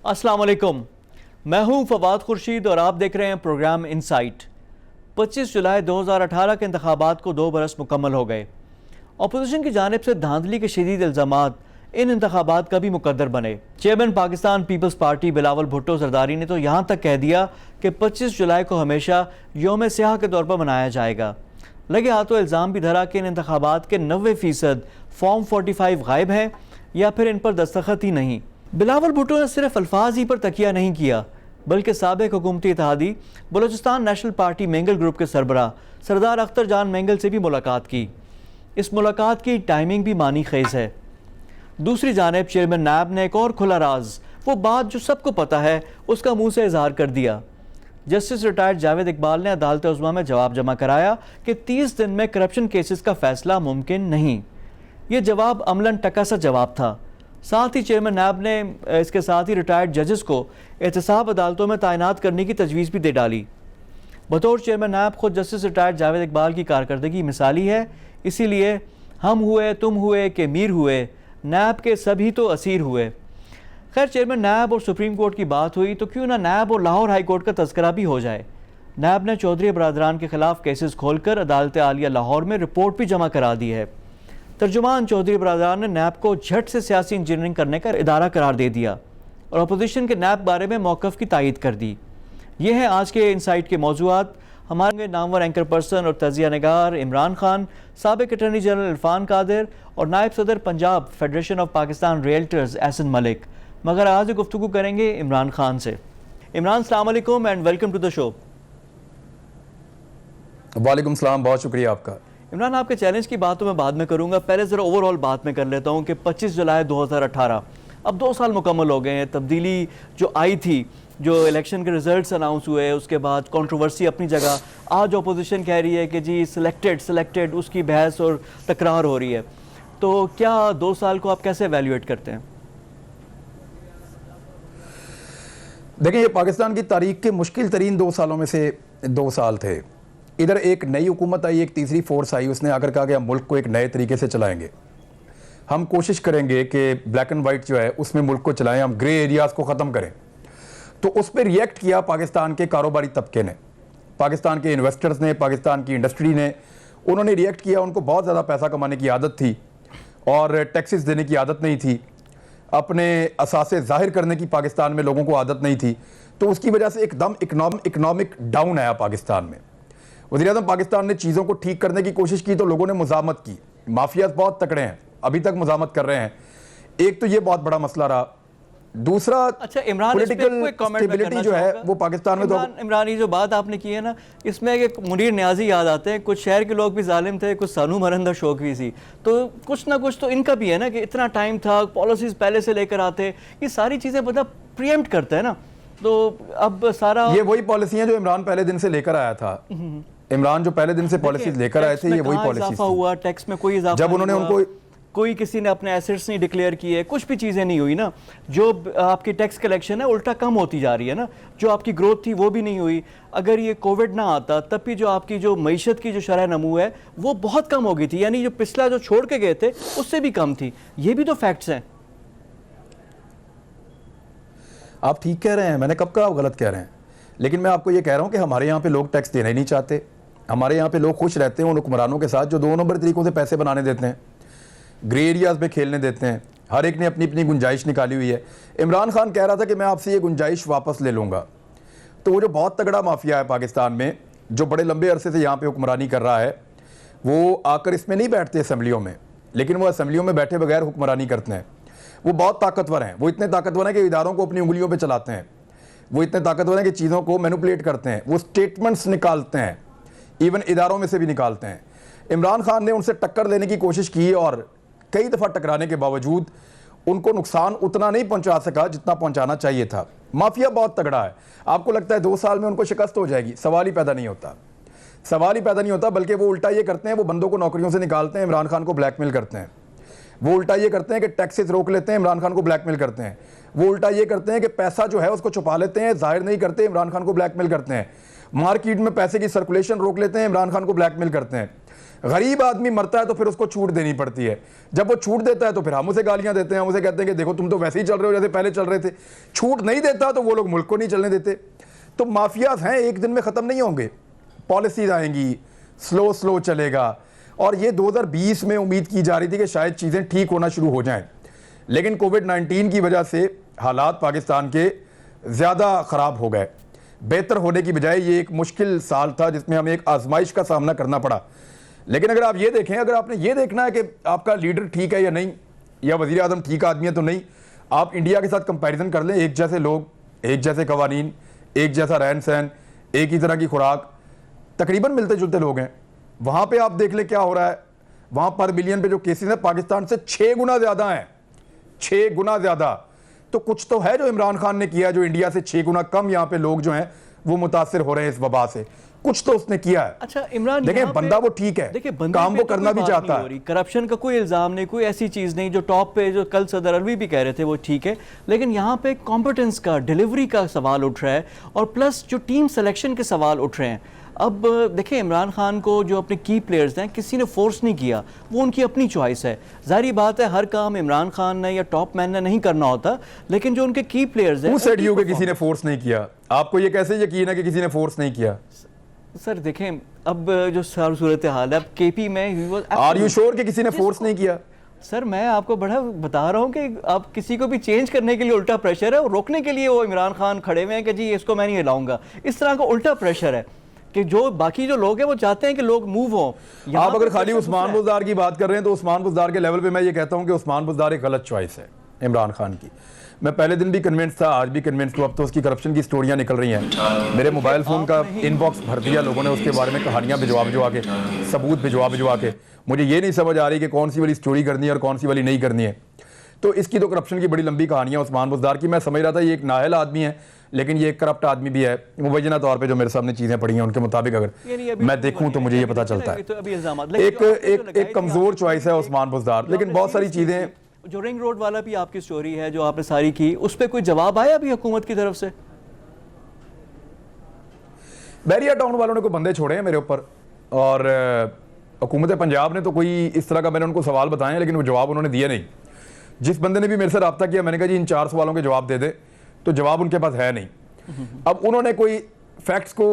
السلام علیکم، میں ہوں فواد خورشید اور آپ دیکھ رہے ہیں پروگرام انسائٹ۔ 25 جولائی 2018 کے انتخابات کو 2 برس مکمل ہو گئے۔ اپوزیشن کی جانب سے دھاندلی کے شدید الزامات ان انتخابات کا بھی مقدر بنے۔ چیئرمین پاکستان پیپلز پارٹی بلاول بھٹو زرداری نے تو یہاں تک کہہ دیا کہ 25 جولائی کو ہمیشہ یوم سیاہ کے طور پر منایا جائے گا۔ لگے ہاتھوں الزام بھی دھرا کہ ان انتخابات کے 90% فارم 45 غائب ہیں یا پھر ان پر دستخط ہی نہیں۔ بلاول بھٹو نے صرف الفاظ ہی پر تکیہ نہیں کیا بلکہ سابق حکومتی اتحادی Balochistan national party Mengal group کے سربراہ سردار اختر جان مینگل سے بھی ملاقات کی۔ اس ملاقات کی ٹائمنگ بھی معنی خیز ہے۔ دوسری جانب چیئرمین نیب نے ایک اور کھلا راز، وہ بات جو سب کو پتہ ہے، اس کا منہ سے اظہار کر دیا۔ جسٹس ریٹائرڈ جاوید اقبال نے عدالت عظمیٰ میں جواب جمع کرایا کہ 30 دن میں کرپشن کیسز کا فیصلہ ممکن نہیں۔ یہ جواب عملاً ٹکا سا جواب تھا۔ ساتھ ہی چیئرمین نیب نے اس کے ساتھ ہی ریٹائرڈ ججز کو احتساب عدالتوں میں تعینات کرنے کی تجویز بھی دے ڈالی۔ بطور چیئرمین نیب خود جسٹس ریٹائرڈ جاوید اقبال کی کارکردگی مثالی ہے، اسی لیے ہم ہوئے تم ہوئے کہ میر ہوئے، نیب کے سبھی تو اسیر ہوئے۔ خیر، چیئرمین نیب اور سپریم کورٹ کی بات ہوئی تو کیوں نہ نیب اور لاہور ہائی کورٹ کا تذکرہ بھی ہو جائے۔ نیب نے چودھری برادران کے خلاف کیسز کھول کر عدالت عالیہ لاہور میں رپورٹ بھی جمع کرا دی ہے۔ ترجمان چودھری برادران نے نیب کو جھٹ سے سیاسی انجینئرنگ کرنے کا ادارہ قرار دے دیا اور اپوزیشن کے نیب بارے میں موقف کی تائید کر دی۔ یہ ہیں آج کے انسائٹ کے موضوعات۔ ہمارے نامور اینکر پرسن اور تجزیہ نگار عمران خان، سابق اٹارنی جنرل عرفان قادر اور نائب صدر پنجاب فیڈریشن آف پاکستان ریئلٹرز احسن ملک۔ مگر آج گفتگو کریں گے عمران خان سے۔ عمران، السلام علیکم اینڈ ویلکم ٹو دا شو۔ وعلیکم السلام، بہت شکریہ آپ کا۔ عمران، آپ کے چیلنج کی بات تو میں بعد میں کروں گا، پہلے ذرا اوور آل بات میں کر لیتا ہوں کہ 25 جولائی 2018 اب 2 سال مکمل ہو گئے ہیں۔ تبدیلی جو آئی تھی، جو الیکشن کے ریزلٹس اناؤنس ہوئے، اس کے بعد کنٹروورسی اپنی جگہ، آج اپوزیشن کہہ رہی ہے کہ جی سلیکٹڈ اس کی بحث اور تکرار ہو رہی ہے، تو کیا 2 سال کو آپ کیسے ایویلیویٹ کرتے ہیں؟ دیکھیں، یہ پاکستان کی تاریخ کے مشکل ترین 2 سالوں میں سے 2 سال تھے۔ ادھر ایک نئی حکومت آئی، ایک تیسری فورس آئی، اس نے آ کر کہا کہ ہم ملک کو ایک نئے طریقے سے چلائیں گے، ہم کوشش کریں گے کہ بلیک اینڈ وائٹ جو ہے اس میں ملک کو چلائیں، ہم گرے ایریاز کو ختم کریں۔ تو اس پہ ریئیکٹ کیا پاکستان کے کاروباری طبقے نے، پاکستان کے انویسٹرز نے، پاکستان کی انڈسٹری نے، انہوں نے ریئیکٹ کیا۔ ان کو بہت زیادہ پیسہ کمانے کی عادت تھی اور ٹیکسز دینے کی عادت نہیں تھی، اپنے اثاثے ظاہر کرنے کی پاکستان میں لوگوں کو عادت نہیں تھی، تو اس کی وجہ سے ایک دم اکنامک ڈاؤن آیا پاکستان میں۔ وزیر اعظم پاکستان نے چیزوں کو ٹھیک کرنے کی کوشش کی تو لوگوں نے مزاحمت کی، مافیاز بہت تکڑے ہیں، ابھی تک مزاحمت کر رہے ہیں۔ ایک تو یہ بہت بڑا مسئلہ رہا۔ دوسرا، پولیٹیکل اسٹیبلٹی جو ہے وہ پاکستان میں تو عمران، یہ جو بات آپ نے کی ہے نا، اس میں کہ منیر نیازی یاد آتے ہیں، کچھ شہر کے لوگ بھی ظالم تھے، کچھ سانو مرندہ شوق بھی تھی، تو کچھ نہ کچھ تو ان کا بھی ہے نا کہ اتنا ٹائم تھا، پالیسیز پہلے سے لے کر آتے، یہ ساری چیزیں بندہ پریمپٹ کرتا ہے نا، تو اب سارا یہ وہی پالیسیاں جو عمران پہلے دن سے لے کر آیا تھا۔ عمران جو پہلے دن سے پالیسیز لے کر آئے تھے، یہ وہی پالیسیز ہوا، ٹیکس میں کوئی اضافہ جب انہوں نے ان کو کوئی کسی نے اپنے ایسٹس نہیں ڈکلیئر کیے، کچھ بھی چیزیں نہیں ہوئی نا، جو آپ کی ٹیکس کلیکشن ہے الٹا کم ہوتی جا رہی ہے نا، جو آپ کی گروتھ تھی وہ بھی نہیں ہوئی۔ اگر یہ کووڈ نہ آتا تب بھی جو آپ کی جو معیشت کی جو شرح نمو ہے وہ بہت کم ہو گئی تھی، یعنی جو پچھلا جو چھوڑ کے گئے تھے اس سے بھی کم تھی۔ یہ بھی تو فیکٹس ہیں۔ آپ ٹھیک کہہ رہے ہیں، میں نے کب کہا آپ غلط کہہ رہے ہیں، لیکن میں آپ کو یہ کہہ رہا ہوں کہ ہمارے یہاں پہ لوگ ٹیکس دینا ہی نہیں چاہتے۔ ہمارے یہاں پہ لوگ خوش رہتے ہیں ان حکمرانوں کے ساتھ جو 2 نمبر طریقوں سے پیسے بنانے دیتے ہیں، گرے ایریاز میں کھیلنے دیتے ہیں۔ ہر ایک نے اپنی اپنی گنجائش نکالی ہوئی ہے۔ عمران خان کہہ رہا تھا کہ میں آپ سے یہ گنجائش واپس لے لوں گا، تو وہ جو بہت تگڑا مافیا ہے پاکستان میں، جو بڑے لمبے عرصے سے یہاں پہ حکمرانی کر رہا ہے، وہ آ کر اس میں نہیں بیٹھتے اسمبلیوں میں، لیکن وہ اسمبلیوں میں بیٹھے بغیر حکمرانی کرتے ہیں۔ وہ بہت طاقتور ہیں، وہ اتنے طاقتور ہیں کہ اداروں کو اپنی انگلیوں پہ چلاتے ہیں، وہ اتنے طاقتور ہیں کہ چیزوں کو مینوپولیٹ کرتے ہیں، وہ سٹیٹمنٹس نکالتے ہیں، ایون اداروں میں سے بھی نکالتے ہیں۔ عمران خان نے ان سے ٹکر لینے کی کوشش کی اور کئی دفعہ ٹکرانے کے باوجود ان کو نقصان اتنا نہیں پہنچا سکا جتنا پہنچانا چاہیے تھا۔ مافیا بہت تگڑا ہے۔ آپ کو لگتا ہے 2 سال میں ان کو شکست ہو جائے گی؟ سوال ہی پیدا نہیں ہوتا، بلکہ وہ الٹا یہ کرتے ہیں، وہ بندوں کو نوکریوں سے نکالتے ہیں، عمران خان کو بلیک میل کرتے ہیں۔ وہ الٹا یہ کرتے ہیں کہ ٹیکسز روک لیتے ہیں، عمران خان کو بلیک میل کرتے ہیں۔ وہ الٹا یہ کرتے ہیں کہ پیسہ جو ہے اس کو چھپا لیتے ہیں، ظاہر نہیں کرتے، عمران خان کو بلیک میل کرتے ہیں۔ مارکیٹ میں پیسے کی سرکولیشن روک لیتے ہیں، عمران خان کو بلیک میل کرتے ہیں۔ غریب آدمی مرتا ہے تو پھر اس کو چھوٹ دینی پڑتی ہے. جب وہ چھوٹ دیتا ہے تو پھر ہم اسے گالیاں دیتے ہیں, ہم اسے کہتے ہیں کہ دیکھو تم تو ویسے ہی چل رہے ہو جیسے پہلے چل رہے تھے. چھوٹ نہیں دیتا تو وہ لوگ ملک کو نہیں چلنے دیتے. تو مافیاز ہیں, ایک دن میں ختم نہیں ہوں گے. پالیسیز آئیں گی, سلو چلے گا. اور یہ 2020 میں امید کی جا رہی تھی کہ شاید چیزیں ٹھیک ہونا شروع ہو جائیں, لیکن کووڈ-19 کی وجہ سے حالات پاکستان کے زیادہ خراب ہو گئے. بہتر ہونے کی بجائے یہ ایک مشکل سال تھا جس میں ہمیں ایک آزمائش کا سامنا کرنا پڑا. لیکن اگر آپ یہ دیکھیں, اگر آپ نے یہ دیکھنا ہے کہ آپ کا لیڈر ٹھیک ہے یا نہیں, یا وزیر اعظم ٹھیک آدمی ہے تو نہیں, آپ انڈیا کے ساتھ کمپیریزن کر لیں. ایک جیسے لوگ, ایک جیسے قوانین, ایک جیسا رہن سہن, ایک ہی طرح کی خوراک, تقریباً ملتے جلتے لوگ ہیں. وہاں پہ آپ دیکھ لیں کیا ہو رہا ہے. وہاں پر ملین پہ جو کیسز ہیں پاکستان سے 6 گنا زیادہ ہیں, 6 گنا زیادہ. تو کچھ تو ہے جو عمران خان نے کیا, جو انڈیا سے 6 گنا کم یہاں پہ لوگ جو ہیں وہ متاثر ہو رہے ہیں اس وبا سے. کچھ تو اس نے کیا ہے. اچھا عمران, دیکھیں بندہ وہ ٹھیک ہے, کام وہ کرنا بھی چاہتا ہے. کرپشن کا کوئی الزام نہیں, کوئی ایسی چیز نہیں. جو ٹاپ پہ جو کل صدر الوی بھی کہہ رہے تھے وہ ٹھیک ہے, لیکن یہاں پہ کمپٹنس کا, ڈیلیوری کا سوال اٹھ رہا ہے, اور پلس جو ٹیم سلیکشن کے سوال اٹھ رہے ہیں. اب دیکھیں عمران خان کو جو اپنے کی پلیئرز ہیں کسی نے فورس نہیں کیا, وہ ان کی اپنی چوائس ہے. ظاہری بات ہے ہر کام عمران خان نے یا ٹاپ مین نے نہیں کرنا ہوتا, لیکن جو ان کے کی پلیئرز ہیں کہ کسی نے فورس نہیں کیا. آپ کو یہ کیسے یقین ہے کہ کسی نے فورس نہیں کیا؟ سر دیکھیں اب جو صورتحال ہے, اب کے پی میں آر یو شور کہ کسی نے فورس نہیں کیا؟ سر میں آپ کو بڑا بتا رہا ہوں کہ آپ کسی کو بھی چینج کرنے کے لیے الٹا پریشر ہے, اور روکنے کے لیے وہ عمران خان کھڑے ہوئے ہیں کہ جی اس کو میں نہیں ہلاؤں گا. اس طرح کا الٹا پریشر ہے کہ جو باقی جو لوگ ہیں وہ چاہتے ہیں کہ لوگ موو ہوں. آپ اگر خالی عثمان بزدار کی بات کر رہے ہیں تو عثمان بزدار کے لیول پہ میں یہ کہتا ہوں کہ عثمان بزدار ایک غلط چوائس ہے عمران خان کی. میں پہلے دن بھی کنونس تھا, آج بھی کنونس ہوں. اب تو اس کی کرپشن کی سٹوریاں نکل رہی ہیں. میرے موبائل فون کا ان باکس بھر دیا لوگوں نے اس کے بارے میں کہانیاں بھجوا کے, ثبوت بھجوا کے. مجھے یہ نہیں سمجھ آ رہی کہ کون سی والی سٹوری کرنی ہے اور کون سی والی نہیں کرنی ہے. تو اس کی تو کرپشن کی بڑی لمبی کہانی ہے عثمان بزدار کی. میں سمجھ رہا تھا یہ ایک نااہل آدمی ہے, لیکن یہ ایک کرپٹ آدمی بھی ہے. مبینہ طور پہ جو میرے سامنے چیزیں پڑی ہیں ان کے مطابق اگر میں دیکھوں تو مجھے یہ پتا چلتا ہے ایک کمزور چوائس ہے عثمان بزدار. لیکن بہت ساری چیزیں, جو رنگ روڈ والا بھی آپ کی سٹوری ہے جو آپ نے ساری کی, اس پہ کوئی جواب آیا ابھی حکومت کی طرف سے؟ بیریا ٹاؤن والوں نے کوئی بندے چھوڑے ہیں میرے اوپر, اور حکومت پنجاب نے تو کوئی اس طرح کا, میں نے ان کو سوال بتائے ہیں لیکن وہ جواب انہوں نے دیا نہیں. جس بندے نے بھی میرے سے رابطہ کیا میں نے کہا جی ان 4 سوالوں کے جواب دے دے, تو جواب ان کے پاس ہے نہیں. اب انہوں نے کوئی فیکٹس کو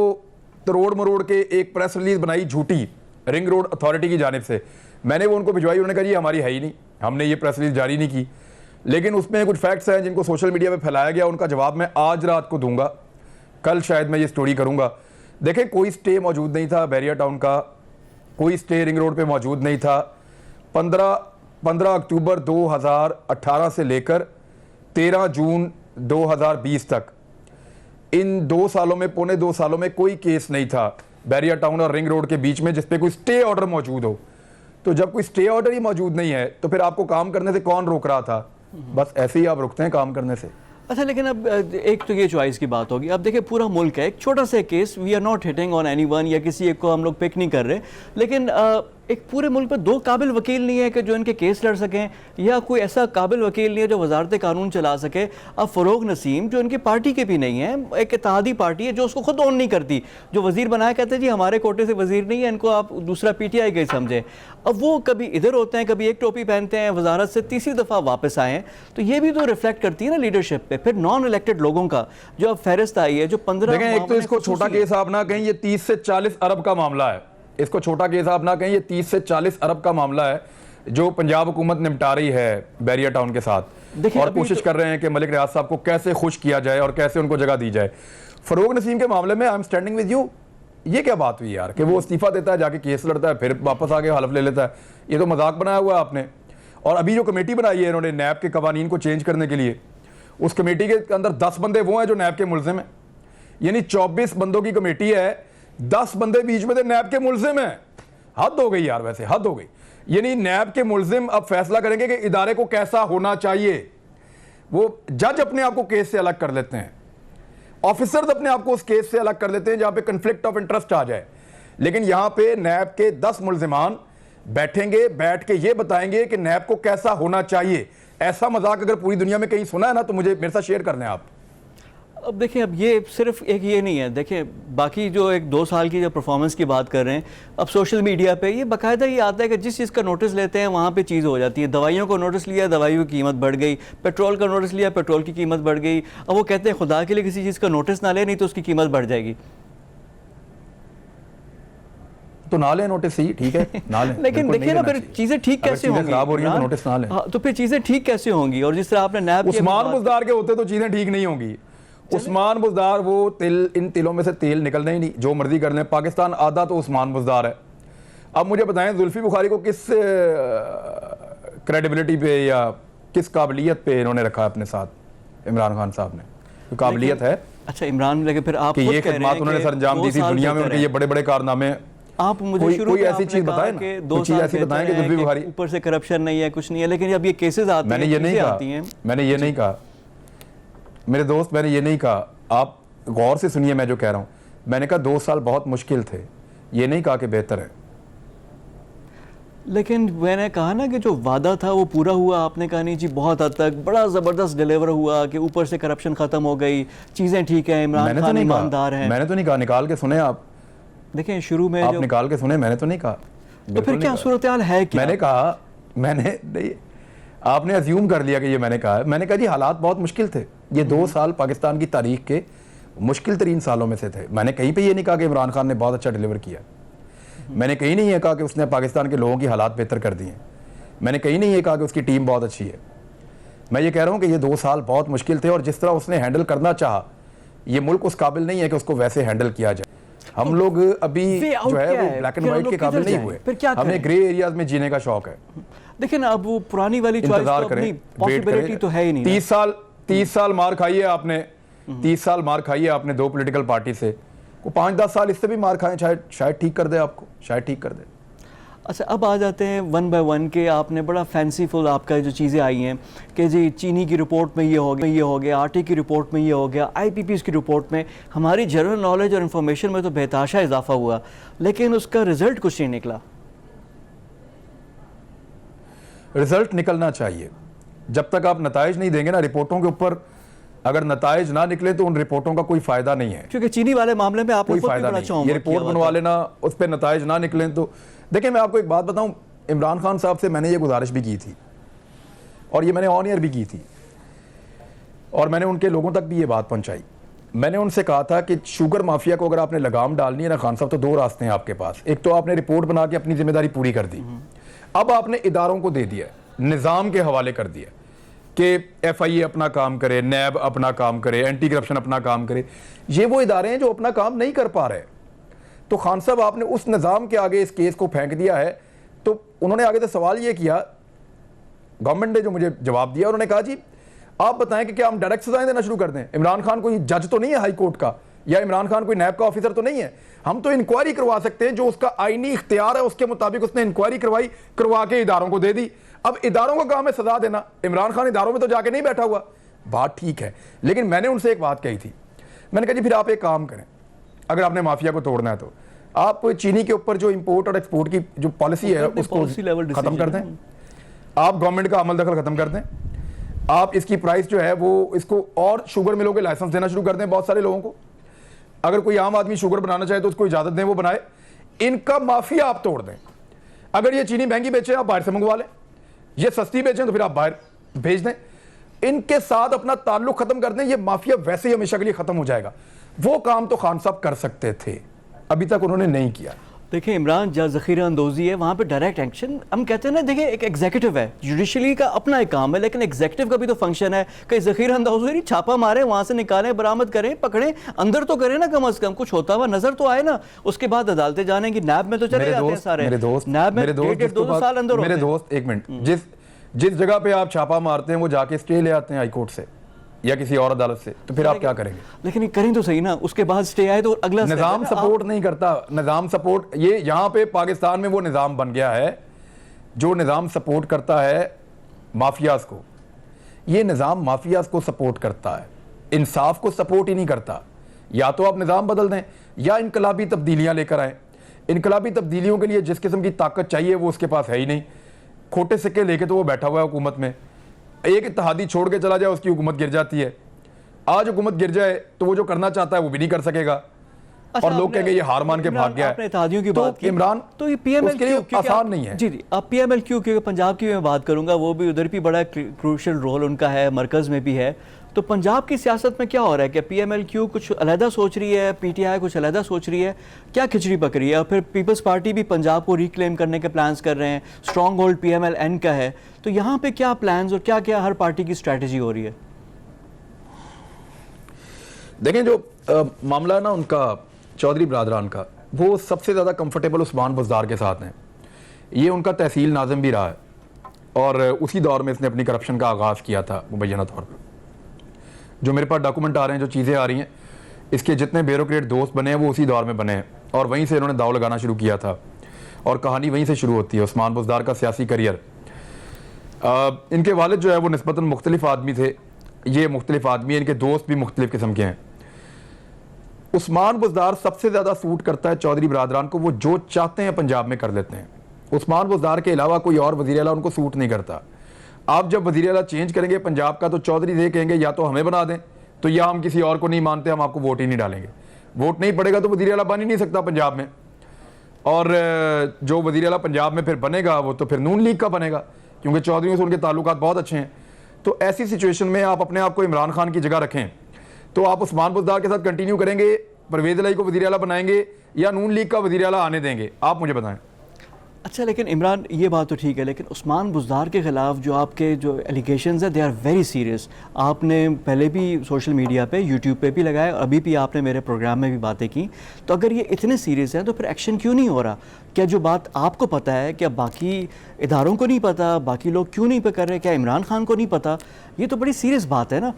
تروڑ مروڑ کے ایک پریس ریلیز بنائی جھوٹی رنگ روڈ اتھارٹی کی جانب سے. میں نے وہ ان کو بھجوائی, انہوں نے کہا جی ہماری ہے ہی نہیں, ہم نے یہ پریس ریلیز جاری نہیں کی. لیکن اس میں کچھ فیکٹس ہیں جن کو سوشل میڈیا پہ پھیلایا گیا, ان کا جواب میں آج رات کو دوں گا. کل شاید میں یہ سٹوری کروں گا. دیکھیں کوئی سٹے موجود نہیں تھا بیریا ٹاؤن کا, کوئی سٹے رنگ روڈ پہ موجود نہیں تھا. 15 اکتوبر 2018 سے لے کر 13 جون 2020 تک, ان 2 سالوں میں, پونے 2 سالوں میں کوئی کیس نہیں تھا بیریا ٹاؤن اور رنگ روڈ کے بیچ میں جس پہ کوئی سٹے آرڈر موجود ہو. تو جب کوئی سٹے آرڈر ہی موجود نہیں ہے تو پھر آپ کو کام کرنے سے کون روک رہا تھا؟ بس ایسے ہی آپ رکتے ہیں کام کرنے سے. اچھا لیکن اب ایک تو یہ چوائس کی بات ہوگی. اب دیکھیں پورا ملک ہے, ایک چھوٹا سا case, we are not hitting on anyone, یا کسی ایک کو ہم لوگ پک نہیں کر رہے, لیکن ایک پورے ملک پہ 2 قابل وکیل نہیں ہے کہ جو ان کے کیس لڑ سکیں, یا کوئی ایسا قابل وکیل نہیں ہے جو وزارت قانون چلا سکے. اب فروغ نسیم جو ان کی پارٹی کے بھی نہیں ہیں, ایک اتحادی پارٹی ہے جو اس کو خود اون نہیں کرتی, جو وزیر بنایا کہتے ہیں جی ہمارے کوٹے سے وزیر نہیں ہے, ان کو آپ دوسرا پی ٹی آئی گئی سمجھیں. اب وہ کبھی ادھر ہوتے ہیں, کبھی ایک ٹوپی پہنتے ہیں, وزارت سے تیسری دفعہ واپس آئے ہیں. تو یہ بھی تو ریفلیکٹ کرتی ہے نا لیڈرشپ پہ. پھر نان الیکٹڈ لوگوں کا جو اب فہرست آئی ہے, جو 15, دیکھیں ایک تو اس کو چھوٹا کیس آپ نہ کہیں, یہ 30 سے 40 ارب کا معاملہ ہے. اس کو چھوٹا کیس آپ نہ کہیں, یہ 30 سے 40 ارب کا معاملہ ہے جو پنجاب حکومت نمٹا رہی ہے بیریا ٹاؤن کے ساتھ, اور کوشش کر رہے ہیں کہ ملک ریاض صاحب کو کیسے خوش کیا جائے اور کیسے ان کو جگہ دی جائے. فروغ نسیم کے معاملے میں I am standing with you. یہ کیا بات ہوئی یار کہ وہ استعفیٰ دیتا ہے, جا کے کیس لڑتا ہے, پھر واپس آ کے حلف لے لیتا ہے. یہ تو مذاق بنایا ہوا ہے آپ نے. اور ابھی جو کمیٹی بنائی ہے انہوں نے نیب کے قوانین کو چینج کرنے کے لیے, اس کمیٹی کے اندر 10 بندے وہ ہیں جو نیب کے ملزم ہیں. یعنی 24 بندوں کی کمیٹی ہے, 10 بندے بیچ میں سے نیب کے ملزم ہیں. حد ہو گئی یار, ویسے حد ہو گئی. یعنی نیب کے ملزم اب فیصلہ کریں گے کہ ادارے کو کیسا ہونا چاہیے. وہ جج اپنے آپ کو کیس سے الگ کر لیتے ہیں, آفیسرز اپنے آپ کو اس کیس سے الگ کر لیتے ہیں جہاں پہ کنفلکٹ آف انٹرسٹ آ جائے. لیکن یہاں پہ نیب کے 10 ملزمان بیٹھیں گے, بیٹھ کے یہ بتائیں گے کہ نیب کو کیسا ہونا چاہیے. ایسا مذاق اگر پوری دنیا میں کہیں سنا ہے نا تو مجھے میرے ساتھ شیئر کرنے آپ. اب دیکھیں اب یہ صرف ایک یہ نہیں ہے، دیکھیں باقی جو ایک 2 سال کی جو پرفارمنس کی بات کر رہے ہیں، اب سوشل میڈیا پہ یہ باقاعدہ یہ آتا ہے کہ جس چیز کا نوٹس لیتے ہیں وہاں پہ چیز ہو جاتی ہے. دوائیوں کو نوٹس لیا، دوائیوں کی قیمت بڑھ گئی. پیٹرول کا نوٹس لیا، پیٹرول کی قیمت بڑھ گئی. اب وہ کہتے ہیں خدا کے لیے کسی چیز کا نوٹس نہ لے، نہیں تو اس کی قیمت بڑھ جائے گی. تو نہ لیں نوٹس ہی ٹھیک ہے، نہ لیں. لیکن دیکھیں نا پھر چیزیں ٹھیک کیسے ہوں گی؟ خراب ہو رہی ہیں تو نوٹس نہ لیں. تو پھر چیزیں ٹھیک کیسے ہوں گی؟ اور جس طرح آپ نے نیب عثمان بزدار کے ہوتے تو چیزیں ٹھیک نہیں ہوں گی. عثمان بزدار وہ تل، ان تلوں میں سے تیل نکلنا ہی نہیں، جو مرضی کر لیں. پاکستان آدھا تو عثمان بزدار ہے. اب مجھے بتائیں زلفی بخاری کو کس کریڈیبلٹی پہ یا کس قابلیت پہ انہوں نے رکھا اپنے ساتھ عمران خان صاحب نے؟ کوئی قابلیت ہے؟ اچھا عمران، لیکن پھر آپ کہ یہ خدمات انہوں نے سر انجام دی تھی دنیا میں، ان کے یہ بڑے بڑے کارنامے. آپ مجھے شروع کوئی ایسی چیز بتائیں کہ 2 چیز ایسی بتائیں کہ زلفی بخاری اوپر سے کرپشن نہیں ہے، کچھ نہیں ہے. لیکن اب یہ کیسز آتے ہیں، میں نے یہ نہیں کہا میرے دوست، میں نے یہ نہیں کہا. آپ غور سے سنیے میں جو کہہ رہا ہوں. میں نے کہا 2 سال بہت مشکل تھے، یہ نہیں کہا کہ بہتر ہے. لیکن میں نے کہا نا کہ جو وعدہ تھا وہ پورا ہوا. آپ نے کہا نہیں جی بہت حد تک بڑا زبردست ڈیلیور ہوا کہ اوپر سے کرپشن ختم ہو گئی، چیزیں ٹھیک ہیں، عمران خان ایماندار ہیں. میں نے تو نہیں کہا. نکال کے سنیں آپ. دیکھیں شروع میں آپ نکال کے سنیں، میں نے تو نہیں کہا. تو پھر کیا صورتحال ہے؟ کیا میں نے کہا، میں نے نہیں، آپ نے ازیوم کر لیا کہ یہ میں نے کہا ہے. میں نے کہا جی حالات بہت مشکل تھے. یہ 2 سال پاکستان کی تاریخ کے مشکل ترین سالوں میں سے تھے. میں نے کہیں پہ یہ نہیں کہا کہ عمران خان نے بہت اچھا ڈیلیور کیا. میں نے کہیں نہیں یہ کہا کہ اس نے پاکستان کے لوگوں کی حالات بہتر کر دیے. میں نے کہیں نہیں یہ کہا کہ اس کی ٹیم بہت اچھی ہے. میں یہ کہہ رہا ہوں کہ یہ 2 سال بہت مشکل تھے، اور جس طرح اس نے ہینڈل کرنا چاہا یہ ملک اس قابل نہیں ہے کہ اس کو ویسے ہینڈل کیا جائے. ہم لوگ ابھی جو ہے وہ بلیک اینڈ وائٹ کے قابل نہیں ہوئے. ہمیں گرے ایریاز میں جینے کا شوق ہے. دیکھیں نا اب وہ پرانی والی چوائس تو اپنی پاسبلٹی تو ہے ہی نہیں. 30 سال مار کھائیے آپ نے، 30 سال مار کھائیے آپ نے 2 پولیٹیکل پارٹی سے. وہ 5-10 سال اس سے بھی مار کھائیں، شاید ٹھیک کر دے آپ کو، شاید ٹھیک کر دے. اچھا اب آ جاتے ہیں 1 بائی 1 کے. آپ نے بڑا فینسی فل آپ کا جو چیزیں آئی ہیں کہ جی چینی کی رپورٹ میں یہ ہو گیا، آٹے کی رپورٹ میں یہ ہو گیا، آئی پی پیز کی رپورٹ میں. ہماری جنرل نالج اور انفارمیشن میں تو بےتحاشا اضافہ ہوا، لیکن اس کا رزلٹ کچھ نہیں نکلا. رزلٹ نکلنا چاہیے. جب تک آپ نتائج نہیں دیں گے نا رپورٹوں کے اوپر، اگر نتائج نہ نکلے تو ان رپورٹوں کا کوئی فائدہ نہیں ہے. کیونکہ چینی والے معاملے میں آپ کوئی فائدہ نہیں. یہ رپورٹ بنوا لینا، اس پہ نتائج نہ نکلیں تو دیکھیں میں آپ کو ایک بات بتاؤں. عمران خان صاحب سے میں نے یہ گزارش بھی کی تھی، اور یہ میں نے آن ایئر بھی کی تھی، اور میں نے ان کے لوگوں تک بھی یہ بات پہنچائی. میں نے ان سے کہا تھا کہ شوگر مافیا کو اگر آپ نے لگام ڈالنی ہے نا خان صاحب، تو 2 راستے ہیں آپ کے پاس. ایک تو آپ نے رپورٹ بنا کے اپنی ذمہ داری پوری کر دی. اب آپ نے اداروں کو دے دیا، نظام کے حوالے کر دیا کہ ایف آئی اے اپنا کام کرے، نیب اپنا کام کرے، اینٹی کرپشن اپنا کام کرے. یہ وہ ادارے ہیں جو اپنا کام نہیں کر پا رہے. تو خان صاحب آپ نے اس نظام کے آگے اس کیس کو پھینک دیا ہے. تو انہوں نے آگے سے سوال یہ کیا، گورنمنٹ نے جو مجھے جواب دیا، انہوں نے کہا جی آپ بتائیں کہ کیا ہم ڈائریکٹ سزائیں دینا شروع کر دیں؟ عمران خان کوئی جج تو نہیں ہے ہائی کورٹ کا، یا عمران خان کوئی نیب کا آفیسر تو نہیں ہے. ہم تو انکوائری کروا سکتے ہیں، جو اس کا آئینی اختیار ہے اس کے مطابق اس نے انکوائری کروا کے اداروں کو دے دی. اب اداروں کا کام ہے سزا دینا. عمران خان اداروں میں تو جا کے نہیں بیٹھا ہوا. بات ٹھیک ہے، لیکن میں نے ان سے ایک بات کہی تھی. میں نے کہا جی پھر آپ ایک کام کریں، اگر آپ نے مافیا کو توڑنا ہے تو آپ چینی کے اوپر جو امپورٹ اور ایکسپورٹ کی جو پالیسی ہے اس کو ختم کر دیں. آپ گورنمنٹ کا عمل دخل ختم کر دیں. آپ اس کی پرائس جو ہے وہ اس کو، اور شوگر ملوں کے لائسنس دینا شروع کر دیں بہت سارے لوگوں کو. اگر کوئی عام آدمی شوگر بنانا چاہے تو اس کو اجازت دیں، وہ بنائے. ان کا مافیا آپ توڑ دیں. اگر یہ چینی مہنگی بیچے آپ باہر سے منگوا لیں، یہ سستی بیچیں تو پھر آپ باہر بھیج دیں. ان کے ساتھ اپنا تعلق ختم کر دیں. یہ مافیا ویسے ہی ہمیشہ کے لیے ختم ہو جائے گا. وہ کام تو خان صاحب کر سکتے تھے، ابھی تک انہوں نے نہیں کیا. دیکھیں عمران جہاں ذخیرہ اندوزی ہے وہاں پہ ڈائریکٹ ایکشن ہم کہتے ہیں نا. دیکھیں ایک ایگزیکٹو ہے، جوڈیشلی کا اپنا ایک کام ہے، لیکن ایگزیکٹو کا بھی تو فنکشن ہے کہ ذخیرہ اندوزی چھاپا مارے، وہاں سے نکالیں، برآمد کریں، پکڑیں، اندر تو کریں نا، کم از کم کچھ ہوتا ہوا نظر تو آئے نا. اس کے بعد عدالتیں جانے کی. نیب میں تو چلے جاتے ہیں سارے. نیب میں 1.5-2 سال اندر ہوتے ہیں. میرے دوست ایک منٹ، جس جگہ پہ آپ چھاپا مارتے ہیں وہ جا کے اسٹے لے آتے ہیں ہائی کورٹ سے یا کسی اور عدالت سے، تو پھر آپ کیا کریں گے؟ لیکن کریں تو صحیح نا. اس کے بعد اسٹے آئے تو اگلا نظام سپورٹ نہیں کرتا. نظام سپورٹ، یہ یہاں پہ پاکستان میں وہ نظام بن گیا ہے جو نظام سپورٹ کرتا ہے مافیاز کو. یہ نظام مافیاز کو سپورٹ کرتا ہے، انصاف کو سپورٹ ہی نہیں کرتا. یا تو آپ نظام بدل دیں یا انقلابی تبدیلیاں لے کر آئیں. انقلابی تبدیلیوں کے لیے جس قسم کی طاقت چاہیے وہ اس کے پاس ہے ہی نہیں. کھوٹے سکے لے کے تو وہ بیٹھا ہوا ہے حکومت میں. ایک اتحادی چھوڑ کے چلا جائے اس کی حکومت گر جاتی ہے. آج حکومت گر جائے تو وہ جو کرنا چاہتا ہے وہ بھی نہیں کر سکے گا, اور لوگ کہیں گے یہ ہار مان کے بھاگ گیا ہے. اتحادیوں کی بات کی, عمران تو یہ پی ایم اس کے لیے آسان نہیں ہے. جی جی, اب پی ایم ایل کیوں, کیونکہ پنجاب کی میں بات کروں گا, وہ بھی ادھر بھی بڑا کروشل رول ان کا ہے, مرکز میں بھی ہے. تو پنجاب کی سیاست میں کیا ہو رہا ہے کہ پی ایم ایل کیو کچھ علیحدہ سوچ رہی ہے, پی ٹی آئی کچھ علیحدہ سوچ رہی ہے, کیا کھچڑی پک رہی ہے؟ اور پھر پیپلز پارٹی بھی پنجاب کو ریکلیم کرنے کے پلانز کر رہے ہیں, stronghold P M L N کا ہے. تو یہاں پہ کیا پلانز اور کیا کیا ہر پارٹی کی اسٹریٹجی ہو رہی ہے؟ دیکھیں جو معاملہ ہے نا ان کا چودھری برادران کا, وہ سب سے زیادہ کمفرٹیبل عثمان بزدار کے ساتھ ہیں. یہ ان کا تحصیل ناظم بھی رہا ہے, اور اسی دور میں اس نے اپنی کرپشن کا آغاز کیا تھا مبینہ طور پر. جو میرے پاس ڈاکومنٹ آ رہے ہیں, جو چیزیں آ رہی ہیں, اس کے جتنے بیوروکریٹ دوست بنے ہیں وہ اسی دور میں بنے ہیں, اور وہیں سے انہوں نے داؤ لگانا شروع کیا تھا, اور کہانی وہیں سے شروع ہوتی ہے. عثمان بزدار کا سیاسی کریئر, ان کے والد جو ہے وہ نسبتاً مختلف آدمی تھے, یہ مختلف آدمی ہیں, ان کے دوست بھی مختلف قسم کے ہیں. عثمان بزدار سب سے زیادہ سوٹ کرتا ہے چودھری برادران کو, وہ جو چاہتے ہیں پنجاب میں کر لیتے ہیں. عثمان بزدار کے علاوہ کوئی اور وزیر اعلیٰ ان کو سوٹ نہیں کرتا. آپ جب وزیر اعلیٰ چینج کریں گے پنجاب کا, تو چودھری یہ کہیں گے یا تو ہمیں بنا دیں, تو یا ہم کسی اور کو نہیں مانتے, ہم آپ کو ووٹ ہی نہیں ڈالیں گے. ووٹ نہیں پڑے گا تو وزیر اعلیٰ بن ہی نہیں سکتا پنجاب میں, اور جو وزیر اعلیٰ پنجاب میں پھر بنے گا وہ تو پھر نون لیگ کا بنے گا, کیونکہ چودھریوں سے ان کے تعلقات بہت اچھے ہیں. تو ایسی سچویشن میں آپ اپنے آپ کو عمران خان کی جگہ رکھیں, تو آپ عثمان بزدار کے ساتھ کنٹینیو کریں گے, پرویز الہی کو وزیر اعلیٰ بنائیں گے, یا نون لیگ کا وزیر اعلیٰ آنے دیں گے؟ آپ مجھے بتائیں. اچھا, لیکن عمران یہ بات تو ٹھیک ہے, لیکن عثمان بزدار کے خلاف جو آپ کے جو ایلیگیشنز ہیں دے آر ویری سیریس. آپ نے پہلے بھی سوشل میڈیا پہ, یوٹیوب پہ بھی لگائے, اور ابھی بھی آپ نے میرے پروگرام میں بھی باتیں کی. تو اگر یہ اتنے سیریس ہیں تو پھر ایکشن کیوں نہیں ہو رہا؟ کیا جو بات آپ کو پتہ ہے کیا باقی اداروں کو نہیں پتہ؟ باقی لوگ کیوں نہیں پہ کر رہے؟ کیا عمران خان کو نہیں پتہ؟ یہ تو بڑی سیریس بات ہے نا.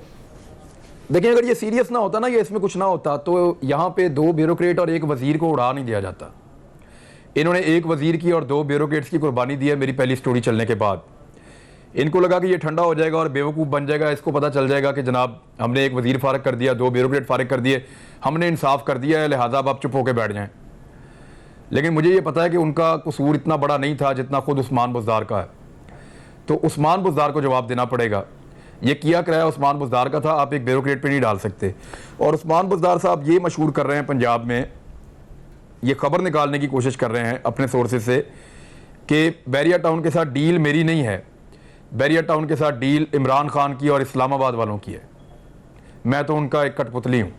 دیکھیں اگر یہ سیریس نہ ہوتا نا, یا اس میں کچھ نہ ہوتا, تو یہاں پہ 2 بیوروکریٹ اور 1 وزیر کو اڑا نہیں دیا جاتا. انہوں نے 1 وزیر کی اور 2 بیوروکریٹس کی قربانی دی ہے میری پہلی سٹوری چلنے کے بعد. ان کو لگا کہ یہ ٹھنڈا ہو جائے گا اور بیوقوف بن جائے گا, اس کو پتہ چل جائے گا کہ جناب ہم نے 1 وزیر فارغ کر دیا, 2 بیوروکریٹ فارغ کر دیے, ہم نے انصاف کر دیا ہے, لہٰذا اب آپ چپ ہو کے بیٹھ جائیں. لیکن مجھے یہ پتہ ہے کہ ان کا قصور اتنا بڑا نہیں تھا جتنا خود عثمان بزدار کا ہے. تو عثمان بزدار کو جواب دینا پڑے گا. یہ کیا کرایہ عثمان بزدار کا تھا, آپ ایک بیوروکریٹ پہ نہیں ڈال سکتے. اور عثمان بزدار صاحب یہ مشہور کر رہے ہیں پنجاب میں, یہ خبر نکالنے کی کوشش کر رہے ہیں اپنے سورسز سے, کہ بیریا ٹاؤن کے ساتھ ڈیل میری نہیں ہے, بیریا ٹاؤن کے ساتھ ڈیل عمران خان کی اور اسلام آباد والوں کی ہے, میں تو ان کا ایک کٹ پتلی ہوں.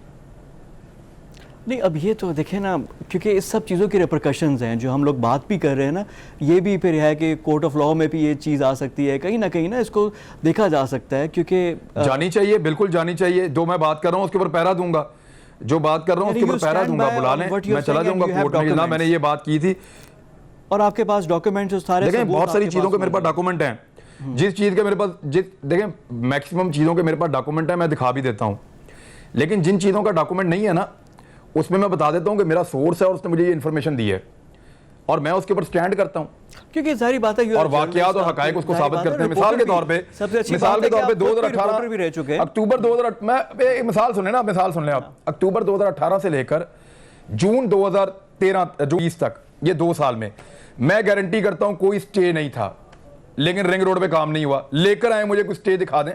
نہیں, اب یہ تو دیکھیں نا, کیونکہ اس سب چیزوں کی ریپرکشنز ہیں جو ہم لوگ بات بھی کر رہے ہیں نا, یہ بھی پھر ہے کہ کورٹ آف لاء میں بھی یہ چیز آ سکتی ہے, کہیں نہ کہیں نا اس کو دیکھا جا سکتا ہے, کیونکہ جانی چاہیے, بالکل جانی چاہیے. جو میں بات کر رہا ہوں اس کے اوپر پیرا دوں گا, جو بات کر رہا ہوں اس کے اوپر پیرا دوں گا, بلا لیں, میں چلا جاؤں گا کورٹ میں, جناب میں نے یہ بات کی تھی. اور آپ کے پاس ڈاکومنٹس سارے, دیکھیں بہت ساری چیزوں کے میرے پاس ڈاکومنٹ ہیں, جس چیز کے میرے پاس دیکھیں میکسیمم چیزوں کے میرے پاس ڈاکومنٹ ہیں, میں دکھا بھی دیتا ہوں. لیکن جن چیزوں کا ڈاکومنٹ نہیں ہے نا, اس میں بتا دیتا ہوں کہ میرا سورس ہے اور اس نے مجھے یہ انفارمیشن دی ہے, اور میں اس کے اوپر سٹینڈ کرتا ہوں, کیونکہ ظاہری بات ہے, اور واقعات اور حقائق اس کو ثابت کرتے ہیں. مثال کے طور پہ 2018 اکتوبر 2018 میں ایک مثال سنیں نا, مثال سن لیں آپ, اکتوبر 2018 سے لے کر جون 2013 تک, یہ 2 سال میں میں گارنٹی کرتا ہوں کوئی سٹے نہیں تھا, لیکن رنگ روڈ پہ کام نہیں ہوا. لے کر آئے, مجھے کوئی سٹے دکھا دیں,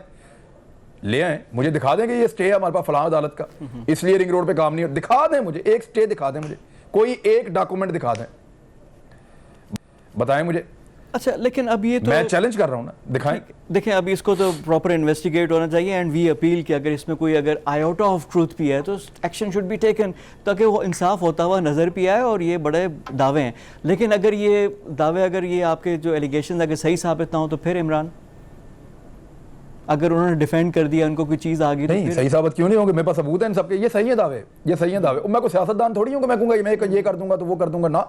لے آئیں, مجھے دکھا دیں کہ یہ سٹے ہے ہمارے پاس فلاں عدالت کا, اس لیے رنگ روڈ پہ کام نہیں ہوا, دکھا دیں مجھے ایک سٹے, دکھا دیں مجھے کوئی ایک ڈاکومنٹ دکھا دیں, بتائیں مجھے. اچھا, لیکن اب یہ تو میں چیلنج کر رہا ہوں نا, دکھائیں. دیکھیں اب اس کو تو پراپر انویسٹیگیٹ ہونا چاہیے, اینڈ وی اپیل کہ اگر اس میں کوئی اگر آئیوٹا آف ٹروتھ بھی ہے تو ایکشن شوڈ بی ٹیکن, تاکہ وہ انصاف ہوتا ہوا نظر بھی آئے. اور یہ بڑے دعوے ہیں, لیکن اگر یہ دعوے, اگر یہ آپ کے جو ایلیگیشنز اگر صحیح ثابت نہ ہو, تو پھر عمران اگر انہوں نے ڈیفینڈ کر دیا, ان کو کوئی چیز آ گئی, نہیں صحیح ثابت کیوں نہیں ہوں گے, میرے پاس ثبوت ہے ان سب کے, یہ صحیح ہیں دعوے, یہ صحیح ہیں دعوے. میں کوئی سیاستدان تھوڑی ہوں کہ میں کہوں گا میں یہ کر دوں گا تو وہ کر دوں گا, نہ,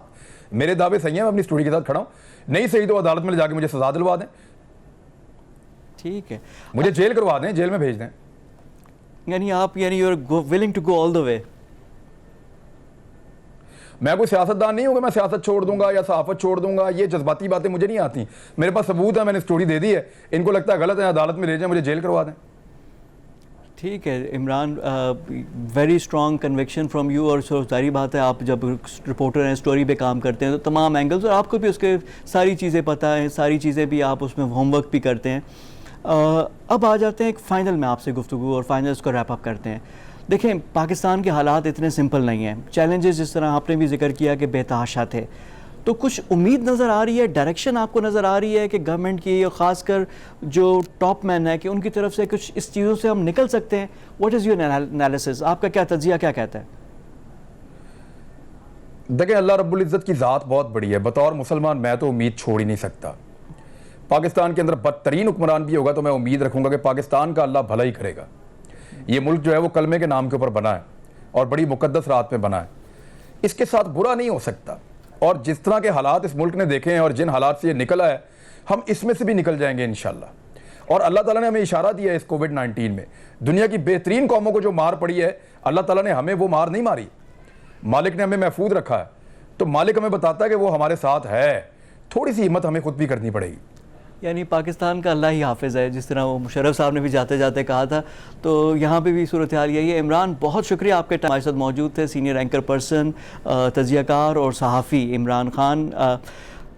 میرے دعوے صحیح ہیں, میں اپنی سٹوری کے ساتھ کھڑا ہوں. نہیں صحیح تو عدالت میں لے جا کے مجھے سزا دلوا دیں, ٹھیک ہے, مجھے جیل کروا دیں, جیل میں بھیج دیں. یعنی آپ you are willing to go all the way. میں کوئی سیاستدان نہیں ہوں کہ میں سیاست چھوڑ دوں گا یا صحافت چھوڑ دوں گا, یہ جذباتی باتیں مجھے نہیں آتی. میرے پاس ثبوت ہے, میں نے سٹوری دے دی ہے, ان کو لگتا ہے غلط ہے, عدالت میں لے جائیں, مجھے جیل کروا دیں. ٹھیک ہے Imran, very strong conviction from you, اور ظاہری بات ہے آپ جب رپورٹر ہیں, اسٹوری پہ کام کرتے ہیں, تو تمام اینگلز, اور آپ کو بھی اس کے ساری چیزیں پتہ ہیں, ساری چیزیں بھی آپ اس میں ہوم ورک بھی کرتے ہیں. اب آ جاتے ہیں ایک فائنل میں آپ سے گفتگو اور فائنل اس کو ریپ اپ کرتے ہیں. دیکھیں پاکستان کے حالات اتنے سمپل نہیں ہیں, چیلنجز جس طرح آپ نے بھی ذکر کیا کہ بے تحاشا تھے, تو کچھ امید نظر آ رہی ہے, ڈائریکشن آپ کو نظر آ رہی ہے کہ گورنمنٹ کی اور خاص کر جو ٹاپ مین ہے کہ ان کی طرف سے کچھ اس چیزوں سے ہم نکل سکتے ہیں؟ واٹ از یور انالیسس, آپ کا کیا تجزیہ کیا کہتا ہے؟ دیکھیں اللہ رب العزت کی ذات بہت بڑی ہے, بطور مسلمان میں تو امید چھوڑ ہی نہیں سکتا. پاکستان کے اندر بدترین حکمران بھی ہوگا تو میں امید رکھوں گا کہ پاکستان کا اللہ بھلا ہی کرے گا. یہ ملک جو ہے وہ کلمے کے نام کے اوپر بنا ہے اور بڑی مقدس رات میں بنا ہے, اس کے ساتھ برا نہیں ہو سکتا. اور جس طرح کے حالات اس ملک نے دیکھے ہیں اور جن حالات سے یہ نکلا ہے, ہم اس میں سے بھی نکل جائیں گے انشاءاللہ. اور اللہ تعالیٰ نے ہمیں اشارہ دیا ہے اس کووڈ-19 میں, دنیا کی بہترین قوموں کو جو مار پڑی ہے, اللہ تعالیٰ نے ہمیں وہ مار نہیں ماری, مالک نے ہمیں محفوظ رکھا ہے. تو مالک ہمیں بتاتا ہے کہ وہ ہمارے ساتھ ہے, تھوڑی سی ہمت ہمیں خود بھی کرنی پڑے گی. یعنی پاکستان کا اللہ ہی حافظ ہے, جس طرح وہ مشرف صاحب نے بھی جاتے جاتے کہا تھا, تو یہاں پہ بھی صورتحال یہی ہے. عمران بہت شکریہ, آپ کے ہمارے ساتھ موجود تھے سینئر اینکر پرسن, تجزیہ کار اور صحافی عمران خان.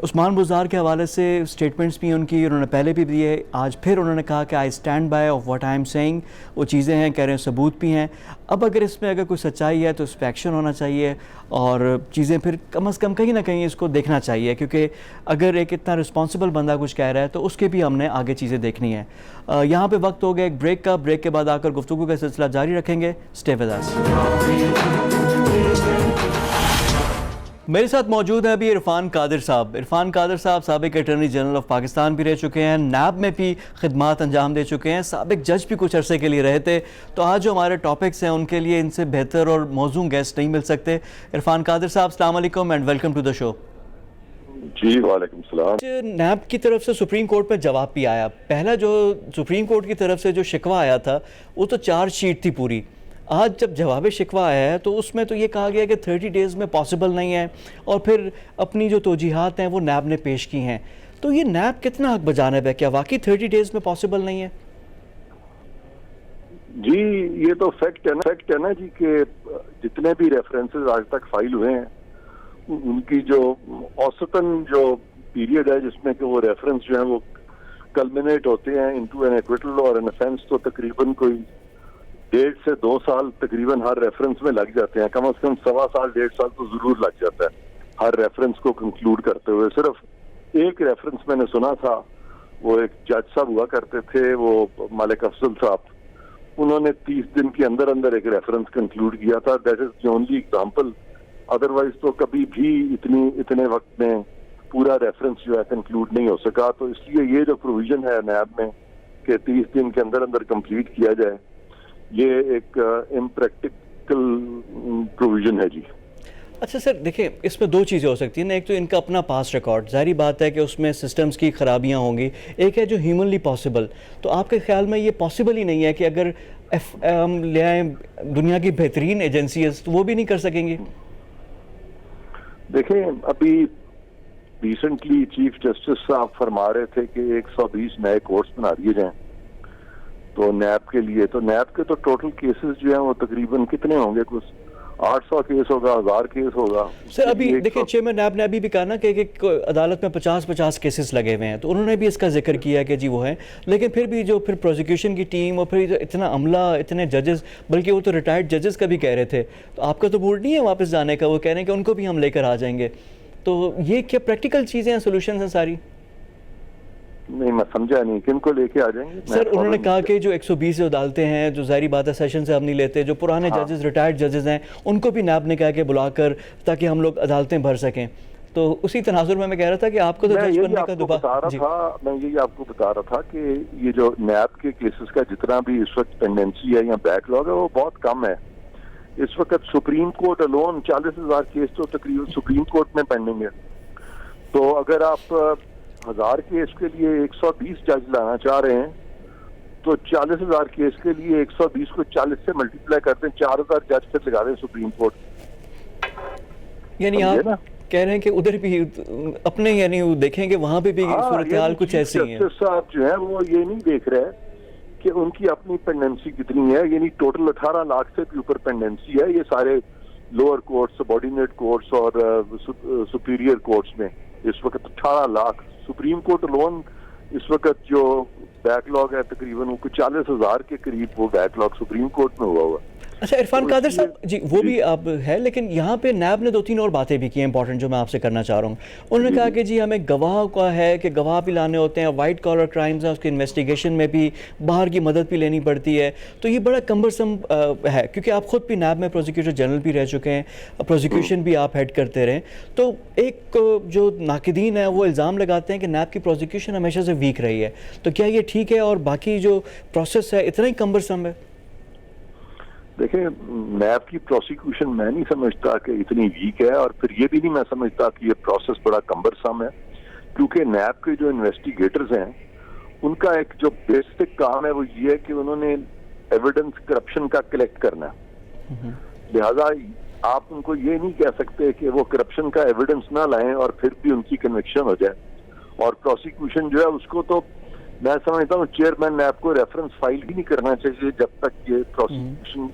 عثمان بزدار کے حوالے سے سٹیٹمنٹس بھی ان کی انہوں نے پہلے بھی دیے, آج پھر انہوں نے کہا کہ I stand by of what I am saying, وہ چیزیں ہیں کہہ رہے ہیں ثبوت بھی ہیں. اب اگر اس میں اگر کوئی سچائی ہے تو اس پہ ایکشن ہونا چاہیے اور چیزیں پھر کم از کم کہیں نہ کہیں اس کو دیکھنا چاہیے, کیونکہ اگر ایک اتنا رسپانسبل بندہ کچھ کہہ رہا ہے تو اس کے بھی ہم نے آگے چیزیں دیکھنی ہیں. یہاں پہ وقت ہو گیا ایک بریک کا, بریک کے بعد آ کر گفتگو کا سلسلہ جاری رکھیں گے. Stay with us. میرے ساتھ موجود ہیں ابھی عرفان قادر صاحب. عرفان قادر صاحب سابق اٹارنی جنرل آف پاکستان بھی رہ چکے ہیں, نیب میں بھی خدمات انجام دے چکے ہیں, سابق جج بھی کچھ عرصے کے لیے رہے تھے. تو آج جو ہمارے ٹاپکس ہیں ان کے لیے ان سے بہتر اور موزوں گیسٹ نہیں مل سکتے. عرفان قادر صاحب السلام علیکم اینڈ ویلکم ٹو دا شو. جی وعلیکم السلام. نیب کی طرف سے سپریم کورٹ میں جواب بھی آیا. پہلا جو سپریم کورٹ کی طرف سے جو شکوہ آیا تھا وہ تو چارج شیٹ تھی پوری. آج جب جواب شکوہ آیا ہے تو اس میں تو یہ کہا گیا کہ 30 ڈیز میں پاسبل نہیں ہے, اور پھر اپنی جو توجیحات ہیں وہ نیب نے پیش کی ہیں. تو یہ نیب کتنا حق بجانب ہے, کیا واقعی 30 ڈیز میں پاسبل نہیں ہے؟ جی یہ تو فیکٹ ہے نا جی, کہ جتنے بھی ریفرنسز آج تک فائل ہوئے ہیں ان کی جو اوسطاً جو پیریڈ ہے جس میں کہ وہ ریفرنس جو ہیں وہ کلمینیٹ ہوتے ہیں انٹو این ایکویٹل اور این افینس, تو تقریباً کوئی 1.5 سے 2 سال تقریباً ہر ریفرنس میں لگ جاتے ہیں. کم از کم 1.25 سال 1.5 سال تو ضرور لگ جاتا ہے ہر ریفرنس کو کنکلوڈ کرتے ہوئے. صرف ایک ریفرنس میں نے سنا تھا, وہ ایک جج صاحب ہوا کرتے تھے, وہ مالک افضل صاحب, انہوں نے 30 دن کے اندر اندر ایک ریفرنس کنکلوڈ کیا تھا. That is the only example. Otherwise تو کبھی بھی اتنے وقت میں پورا ریفرنس جو ہے کنکلوڈ نہیں ہو سکا. تو اس لیے یہ جو پروویژن ہے نیب میں کہ 30 دن کے اندر اندر کمپلیٹ کیا جائے, یہ ایک امپریکٹیکل پروویژن ہے جی. اچھا سر دیکھیں, اس میں دو چیزیں ہو سکتی ہیں. ایک تو ان کا اپنا پاس ریکارڈ, ظاہری بات ہے کہ اس میں سسٹمز کی خرابیاں ہوں گی. ایک ہے جو ہیومنلی پاسبل. تو آپ کے خیال میں یہ پاسبل ہی نہیں ہے کہ اگر ہم لے آئیں دنیا کی بہترین ایجنسیز تو وہ بھی نہیں کر سکیں گی؟ دیکھیں ابھی ریسنٹلی چیف جسٹس صاحب فرما رہے تھے کہ 120 نئے کورٹس بنا دیے جائیں تو نیب کے لیے. تو نیب کے تو ٹوٹل کیسز جو ہیں وہ تقریباً کتنے ہوں گے, کچھ 800 کیس ہوگا, 1000 کیس ہوگا. سر ابھی دیکھیں چیئرمین نیب نے ابھی بھی کہا نا کہ عدالت میں 50 کیسز لگے ہوئے ہیں, تو انہوں نے بھی اس کا ذکر کیا کہ جی وہ ہیں, لیکن پھر بھی جو پھر پروزیکیوشن کی ٹیم اور پھر اتنا عملہ, اتنے ججز, بلکہ وہ تو ریٹائرڈ ججز کا بھی کہہ رہے تھے. تو آپ کا تو موڈ نہیں ہے واپس جانے کا؟ وہ کہہ رہے ہیں کہ ان کو بھی ہم لے کر آ جائیں گے. تو یہ کیا پریکٹیکل چیزیں ہیں, سولوشنز ہیں ساری؟ نہیں میں سمجھا نہیں, کن کو لے کے آ جائیں گے؟ سر انہوں نے کہا کہ جو 120 عدالتیں ہیں, جو ظاہری بات ہے سیشن سے ہم نہیں لیتے, جو پرانے ججز ریٹائرڈ ججز ہیں ان کو بھی نیب نے کہا کہ بلا کر تاکہ ہم لوگ عدالتیں بھر سکیں. تو اسی تناظر میں کہہ رہا تھا کہ آپ کو تو جج بننے کا میں یہی آپ کو بتا رہا تھا کہ یہ جو نیب کے کیسز کا جتنا بھی اس وقت پینڈنسی ہے یا بیک لاگ ہے وہ بہت کم ہے. اس وقت سپریم کورٹ الون 40,000 کیس تو تقریباً سپریم کورٹ میں پینڈنگ ہے. تو اگر آپ 1000 کیس کے لیے 120 جج لانا چاہ رہے ہیں تو 40,000 کیس کے لیے 120 کو 40 سے ملٹیپلائی کرتے ہیں, 4000 جج پھر لگا دیں سپریم کورٹ. یعنی آپ کہہ رہے ہیں کہ ادھر بھی اپنے یعنی دیکھیں کہ وہاں پہ بھی صورتحال کچھ ایسی ہیں. جسٹس صاحب جو ہیں وہ یہ نہیں دیکھ رہے کہ ان کی اپنی پینڈنسی کتنی ہے, یعنی ٹوٹل 18 لاکھ سے بھی اوپر پینڈنسی ہے. یہ سارے لوور کورٹس, سبارڈینیٹ کورٹس اور سپیریئر کورٹس میں اس وقت 18 لاکھ. سپریم کورٹ الون اس وقت جو بیک لاگ ہے تقریباً وہ 40,000 کے قریب وہ بیک لاگ سپریم کورٹ میں ہوا ہے. اچھا عرفان قادر صاحب جی وہ بھی اب ہے، لیکن یہاں پہ نیب نے 2-3 اور باتیں بھی کی ہیں امپورٹنٹ جو میں آپ سے کرنا چاہ رہا ہوں. انہوں نے کہا کہ جی ہمیں گواہ کا ہے کہ گواہ بھی لانے ہوتے ہیں، وائٹ کالر کرائمز ہیں، اس کے انویسٹیگیشن میں بھی باہر کی مدد بھی لینی پڑتی ہے. تو یہ بڑا کمبرسم ہے، کیونکہ آپ خود بھی نیب میں پروزیکیوٹر جنرل بھی رہ چکے ہیں، پروزیکیوشن بھی آپ ہیڈ کرتے رہے. تو ایک جو ناقدین ہیں وہ الزام لگاتے ہیں کہ نیب کی پروزیکیوشن ہمیشہ سے ویک رہی ہے. تو کیا یہ ٹھیک ہے اور باقی جو پروسیس ہے اتنا ہی کمبرسم ہے؟ دیکھیں نیب کی پروسیکیوشن میں نہیں سمجھتا کہ اتنی ویک ہے، اور پھر یہ بھی نہیں میں سمجھتا کہ یہ پروسیس بڑا کمبرسم ہے، کیونکہ نیب کے جو انویسٹیگیٹرز ہیں ان کا ایک جو بیسک کام ہے وہ یہ ہے کہ انہوں نے ایویڈنس کرپشن کا کلیکٹ کرنا ہے. لہذا آپ ان کو یہ نہیں کہہ سکتے کہ وہ کرپشن کا ایویڈنس نہ لائیں اور پھر بھی ان کی کنوکشن ہو جائے. اور پروسیکیوشن جو ہے اس کو تو میں سمجھتا ہوں چیئرمین نیب کو ریفرنس فائل بھی نہیں کرنا چاہیے جب تک یہ پروسیکیوشن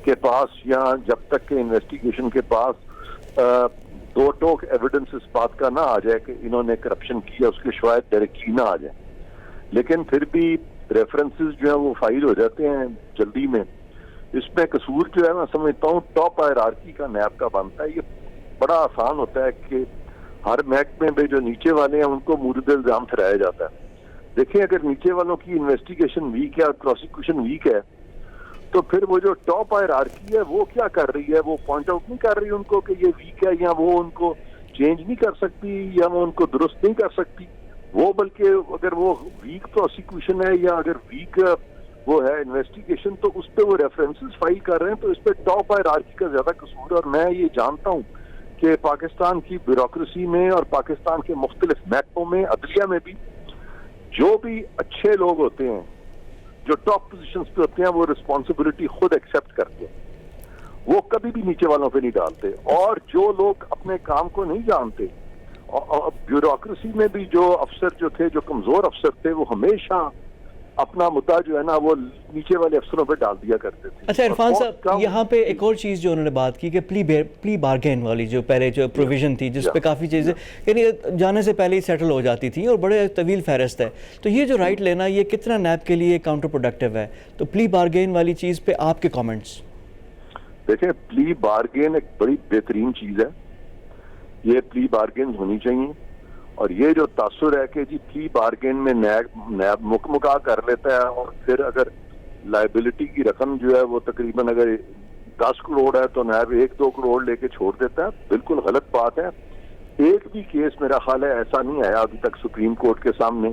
کے پاس یا جب تک کہ انویسٹیگیشن کے پاس دو ٹوک ایویڈنس اس بات کا نہ آ جائے کہ انہوں نے کرپشن کیا، اس کے شاید ڈائریکٹلی نہ آ جائے. لیکن پھر بھی ریفرنسز جو ہیں وہ فائل ہو جاتے ہیں جلدی میں. اس میں قصور جو ہے میں سمجھتا ہوں ٹاپ ہائرارکی کا نیب کا بنتا ہے. یہ بڑا آسان ہوتا ہے کہ ہر محکمے میں جو نیچے والے ہیں ان کو مورد الزام ٹھہرایا جاتا ہے. دیکھیں اگر نیچے والوں کی انویسٹیگیشن ویک ہے اور پروسیکیوشن ویک ہے تو پھر وہ جو ٹاپ ہائرارکی ہے وہ کیا کر رہی ہے؟ وہ پوائنٹ آؤٹ نہیں کر رہی ان کو کہ یہ ویک ہے، یا وہ ان کو چینج نہیں کر سکتی، یا وہ ان کو درست نہیں کر سکتی. وہ بلکہ اگر وہ ویک پروسیکیوشن ہے یا اگر ویک وہ ہے انویسٹیگیشن تو اس پہ وہ ریفرنسز فائل کر رہے ہیں. تو اس پہ ٹاپ ہائرارکی کا زیادہ قصور ہے. اور میں یہ جانتا ہوں کہ پاکستان کی بیوروکریسی میں اور پاکستان کے مختلف محکموں میں، عدلیہ میں بھی، جو بھی اچھے لوگ ہوتے ہیں جو ٹاپ پوزیشنز پہ ہوتے ہیں وہ رسپانسبلٹی خود ایکسیپٹ کرتے ہیں، وہ کبھی بھی نیچے والوں پہ نہیں ڈالتے. اور جو لوگ اپنے کام کو نہیں جانتے، بیوروکریسی میں بھی جو افسر جو تھے، جو کمزور افسر تھے، وہ ہمیشہ اپنا مدعا جو ہے نا وہ نیچے والے افسروں پہ ڈال دیا کرتے تھے. اچھا عرفان صاحب یہاں پہ ایک اور چیز جو انہوں نے بات کی کہ پلی بارگین والی جو پہلے جو پروویژن تھی جس پہ کافی چیزیں یعنی جانے سے پہلے ہی سیٹل ہو جاتی تھی اور بڑے طویل فہرست ہے. تو یہ جو رائٹ لینا یہ کتنا نیب کے لیے کاؤنٹر پروڈکٹیو ہے؟ تو پلی بارگین والی چیز پہ آپ کے کامنٹس؟ دیکھیں پلی بارگین ایک بڑی بہترین چیز ہے، یہ پلی بارگینز ہونی چاہیے. اور یہ جو تاثر ہے کہ جی پلی بارگین میں نیب مکمکا کر لیتا ہے اور پھر اگر لائبلٹی کی رقم جو ہے وہ تقریباً اگر 10 کروڑ ہے تو نیب 1-2 کروڑ لے کے چھوڑ دیتا ہے، بالکل غلط بات ہے. ایک بھی کیس میرا خیال ہے ایسا نہیں آیا ابھی تک سپریم کورٹ کے سامنے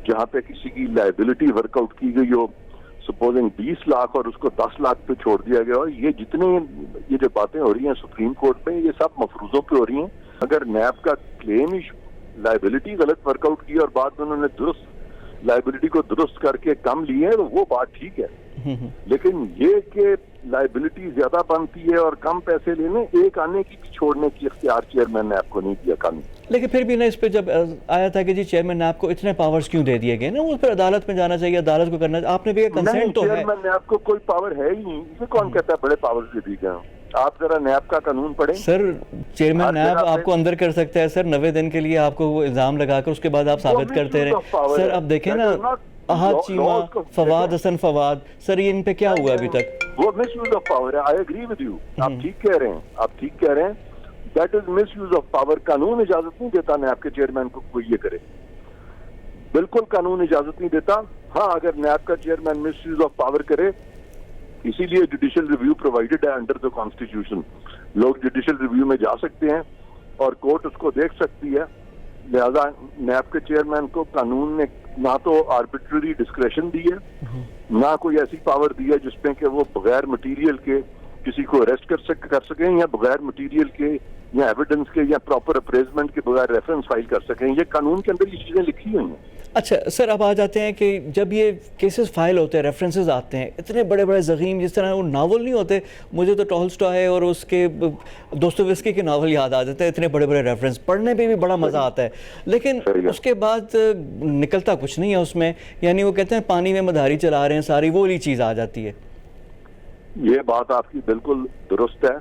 جہاں پہ کسی کی لائبلٹی ورک آؤٹ کی گئی ہو سپوزنگ 20 لاکھ اور اس کو 10 لاکھ پہ چھوڑ دیا گیا. اور یہ جتنے یہ جو باتیں ہو رہی ہیں سپریم کورٹ میں یہ سب مفروضوں پہ ہو رہی ہیں. اگر نیب کا کلیم ہی لائبلٹی غلط ورک آؤٹ کی اور بعد میں انہوں نے درست لائبلٹی کو درست کر کے کم لی ہے تو وہ بات ٹھیک ہے. لیکن یہ کہ لائبلٹی زیادہ بنتی ہے اور کم پیسے لینے، ایک آنے کی بھی چھوڑنے کی اختیار چیئرمین نیب کو نہیں دیا قانون. لیکن پھر بھی نا اس پہ جب آیا تھا کہ جی چیئرمین نیب کو اتنے پاورز کیوں دے دیے گئے نا، اس پر عدالت میں جانا چاہیے، عدالت کو کرنا. آپ نے بھی کنسنٹ تو ہے. چیئرمین نیب کو کوئی پاور ہے ہی نہیں. اسے کون کہتا ہے بڑے پاورز دے دی گئے؟ آپ ذرا نیب کا قانون پڑھیں. سر چیئرمین نیب آپ کو اندر کر سکتا ہے سر 90 دن کے لیے، آپ کو وہ الزام لگا کر اس کے بعد آپ ثابت کرتے رہے. سر اب دیکھیں نا احد چیمہ، فواد حسن فواد، سر یہ ان پہ کیا ہوا ابھی تک؟ وہ مس یوز آف پاور ہے. I agree with you. آپ ٹھیک کہہ رہے ہیں. That is miss use of power. قانون اجازت نہیں دیتا نیب کے چیئرمین کو کوئی یہ کرے، بالکل قانون اجازت نہیں دیتا. ہاں اگر نیب کا chairman miss use of power کرے، اسی لیے جوڈیشل ریویو پرووائڈڈ ہے انڈر دا کانسٹیٹیوشن. لوگ جوڈیشل ریویو میں جا سکتے ہیں اور کورٹ اس کو دیکھ سکتی ہے. لہذا نیب کے چیئرمین کو قانون نے نہ تو آربیٹری ڈسکریشن دی ہے، نہ کوئی ایسی پاور دی ہے جس میں کہ وہ بغیر مٹیریل کے کسی کو اریسٹ کر سکیں، یا بغیر مٹیریل کے یا ایویڈنس کے یا پراپر اپریزمنٹ کے بغیر ریفرنس فائل کر سکیں. یہ قانون کے اندر یہ چیزیں لکھی ہوئی ہیں. اچھا سر اب آ جاتے ہیں کہ جب یہ کیسز فائل ہوتے ہیں، ریفرنسز آتے ہیں، اتنے بڑے بڑے ضخیم جس طرح وہ ناول نہیں ہوتے. مجھے تو ٹالسٹائے اور اس کے دوستویسکی کے ناول یاد آ جاتے ہیں. اتنے بڑے بڑے ریفرنس پڑھنے پہ بھی بڑا مزہ آتا ہے، لیکن اس کے بعد نکلتا کچھ نہیں ہے اس میں. یعنی وہ کہتے ہیں پانی میں مداری چلا رہے ہیں، ساری وہ والی چیز آ جاتی ہے. یہ بات آپ کی بالکل درست ہے.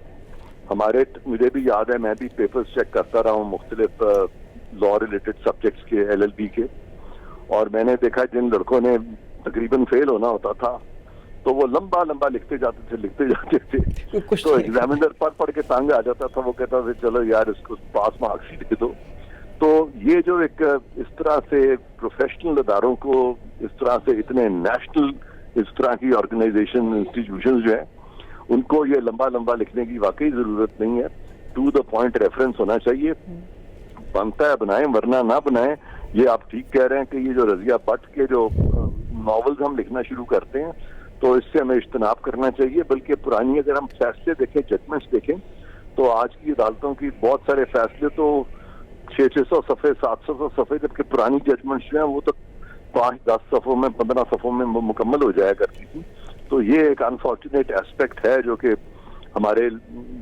مجھے بھی یاد ہے، میں بھی پیپرز چیک کرتا رہا ہوں مختلف لا ریلیٹڈ سبجیکٹس کے LLB کے، اور میں نے دیکھا جن لڑکوں نے تقریباً فیل ہونا ہوتا تھا تو وہ لمبا لمبا لکھتے جاتے تھے تو ایگزامینر پڑھ کے تانگ آ جاتا تھا, وہ کہتا تھا چلو یار اس کو پاس مارکس ہی دے دو. تو یہ جو ایک اس طرح سے پروفیشنل اداروں کو اس طرح سے اتنے نیشنل اس طرح کی آرگنائزیشن انسٹیٹیوشنز جو ہیں ان کو یہ لمبا لمبا لکھنے کی واقعی ضرورت نہیں ہے. ٹو دا پوائنٹ ریفرنس ہونا چاہیے, بنتا ہے بنائیں ورنہ نہ بنائیں. یہ آپ ٹھیک کہہ رہے ہیں کہ یہ جو رضیہ بٹ کے جو ناولز ہم لکھنا شروع کرتے ہیں تو اس سے ہمیں اجتناب کرنا چاہیے, بلکہ پرانی اگر ہم فیصلے دیکھیں, ججمنٹس دیکھیں تو آج کی عدالتوں کی بہت سارے فیصلے تو 600 صفحے 700 صفحے, جبکہ پرانی ججمنٹس جو ہیں وہ تو 5-10 صفحوں میں 15 صفحوں میں مکمل ہو جایا کرتی تھی. تو یہ ایک انفارچونیٹ ایسپیکٹ ہے جو کہ ہمارے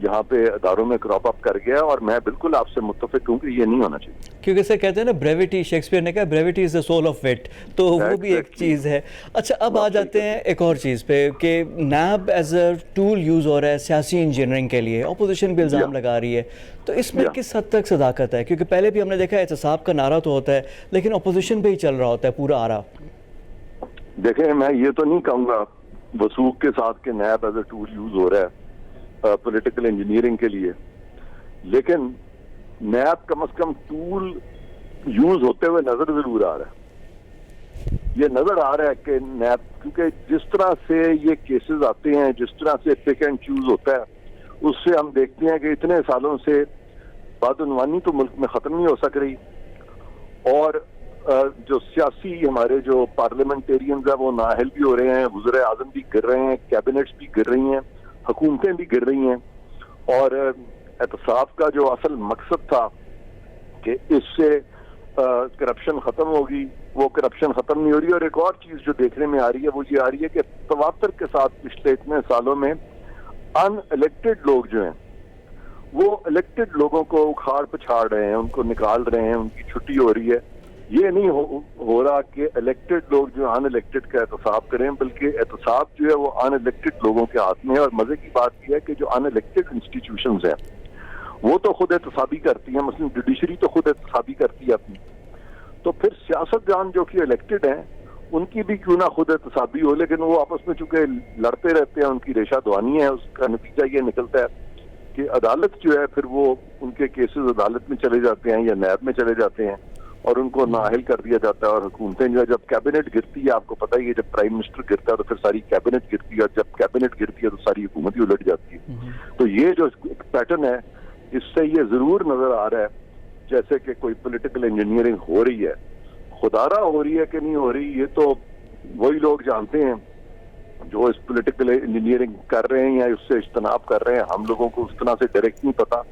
یہاں پہ اداروں میں کراپ اپ کر گیا, اور میں بالکل آپ سے متفق ہوں کہ یہ نہیں ہونا چاہیے. کیونکہ سر کہتے ہیں نا بریوٹی, شیکسپیئر نے کہا brevity is the soul of what, تو وہ بھی ایک چیز ہے. اچھا اب آ جاتے ہیں ایک اور چیز پہ کہ NAB as a tool use ہو رہا ہے سیاسی انجینئرنگ کے لیے, اپوزیشن بھی الزام لگا رہی ہے, تو اس میں کس حد تک صداقت ہے؟ کیونکہ پہلے بھی ہم نے دیکھا احتساب کا نعرہ تو ہوتا ہے لیکن اپوزیشن پہ ہی چل رہا ہوتا ہے پورا آرا. دیکھیں میں یہ تو نہیں کہوں گا وثوق کے ساتھ کہ NAB as a tool use ہو رہا ہے پولیٹیکل انجینئرنگ کے لیے, لیکن نیب کم از کم ٹول یوز ہوتے ہوئے نظر ضرور آ رہا ہے. یہ نظر آ رہا ہے کہ نیب, کیونکہ جس طرح سے یہ کیسز آتے ہیں, جس طرح سے پک اینڈ چوز ہوتا ہے, اس سے ہم دیکھتے ہیں کہ اتنے سالوں سے بدعنوانی تو ملک میں ختم نہیں ہو سک رہی, اور جو سیاسی ہمارے جو پارلیمنٹیرینز ہیں وہ نااہل بھی ہو رہے ہیں, وزیر اعظم بھی گر رہے ہیں, کیبنٹس بھی گر رہی ہیں, حکومتیں بھی گر رہی ہیں. اور احتساب کا جو اصل مقصد تھا کہ اس سے کرپشن ختم ہوگی, وہ کرپشن ختم نہیں ہو رہی. اور ایک اور چیز جو دیکھنے میں آ رہی ہے وہ یہ آ رہی ہے کہ تواتر کے ساتھ پچھلے اتنے سالوں میں ان الیکٹڈ لوگ جو ہیں وہ الیکٹڈ لوگوں کو اکھاڑ پچھاڑ رہے ہیں, ان کو نکال رہے ہیں, ان کی چھٹی ہو رہی ہے. یہ نہیں ہو رہا کہ الیکٹڈ لوگ جو ان الیکٹڈ کا احتساب کریں, بلکہ احتساب جو ہے وہ ان الیکٹڈ لوگوں کے ہاتھ میں ہے. اور مزے کی بات یہ ہے کہ جو ان الیکٹڈ انسٹیٹیوشنز ہیں وہ تو خود احتسابی کرتی ہیں, مثلا جوڈیشری تو خود احتسابی کرتی ہے اپنی, تو پھر سیاست دان جو کہ الیکٹڈ ہیں ان کی بھی کیوں نہ خود احتسابی ہو, لیکن وہ آپس میں چونکہ لڑتے رہتے ہیں, ان کی ریشہ دوانی ہے, اس کا نتیجہ یہ نکلتا ہے کہ عدالت جو ہے پھر وہ ان کے کیسز عدالت میں چلے جاتے ہیں یا نیب میں چلے جاتے ہیں اور ان کو نااہل کر دیا جاتا ہے. اور حکومتیں جو ہے جب کیبنٹ گرتی ہے, آپ کو پتہ ہی ہے جب پرائم منسٹر گرتا ہے تو پھر ساری کیبنٹ گرتی ہے, اور جب کیبنٹ گرتی ہے تو ساری حکومت ہی الٹ جاتی ہے. تو یہ جو پیٹرن ہے اس سے یہ ضرور نظر آ رہا ہے جیسے کہ کوئی پولیٹیکل انجینئرنگ ہو رہی ہے. خدارہ ہو رہی ہے کہ نہیں ہو رہی یہ تو وہی لوگ جانتے ہیں جو اس پولیٹیکل انجینئرنگ کر رہے ہیں یا اس سے اجتناب کر رہے ہیں. ہم لوگوں کو اس طرح سے ڈائریکٹ نہیں پتا,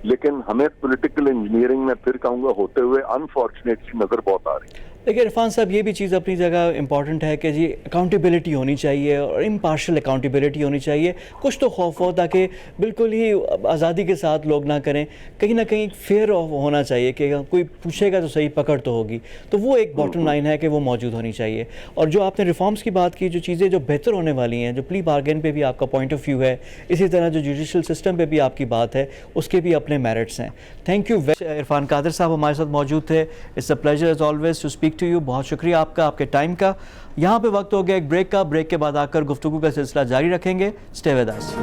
لیکن ہمیں پولیٹیکل انجینئرنگ میں پھر کہوں گا ہوتے ہوئے انفارچونیٹلی نظر بہت آ رہی ہے. لیکن عرفان صاحب یہ بھی چیز اپنی جگہ امپورٹنٹ ہے کہ جی اکاؤنٹیبلٹی ہونی چاہیے اور امپارشل اکاؤنٹیبلٹی ہونی چاہیے. کچھ تو خوف ہو تاکہ بالکل ہی آزادی کے ساتھ لوگ نہ کریں, کہیں نہ کہیں فیئر ہونا چاہیے کہ کوئی پوچھے گا تو صحیح پکڑ تو ہوگی. تو وہ ایک باٹم لائن ہے کہ وہ موجود ہونی چاہیے. اور جو آپ نے ریفارمز کی بات کی, جو چیزیں جو بہتر ہونے والی ہیں, جو پلی بارگین پہ بھی آپ کا پوائنٹ آف ویو ہے, اسی طرح جو جوڈیشل سسٹم پہ بھی آپ کی بات ہے, اس کے بھی اپنے میرٹس ہیں. Thank you. عرفان قادر صاحب ہمارے ساتھ موجود تھے. It's a pleasure as always to speak to you. بہت شکریہ آپ کا, آپ کے ٹائم کا. یہاں پہ وقت ہو گیا ایک بریک کا. بریک کے بعد آ کر گفتگو کا سلسلہ جاری رکھیں گے. Stay with us.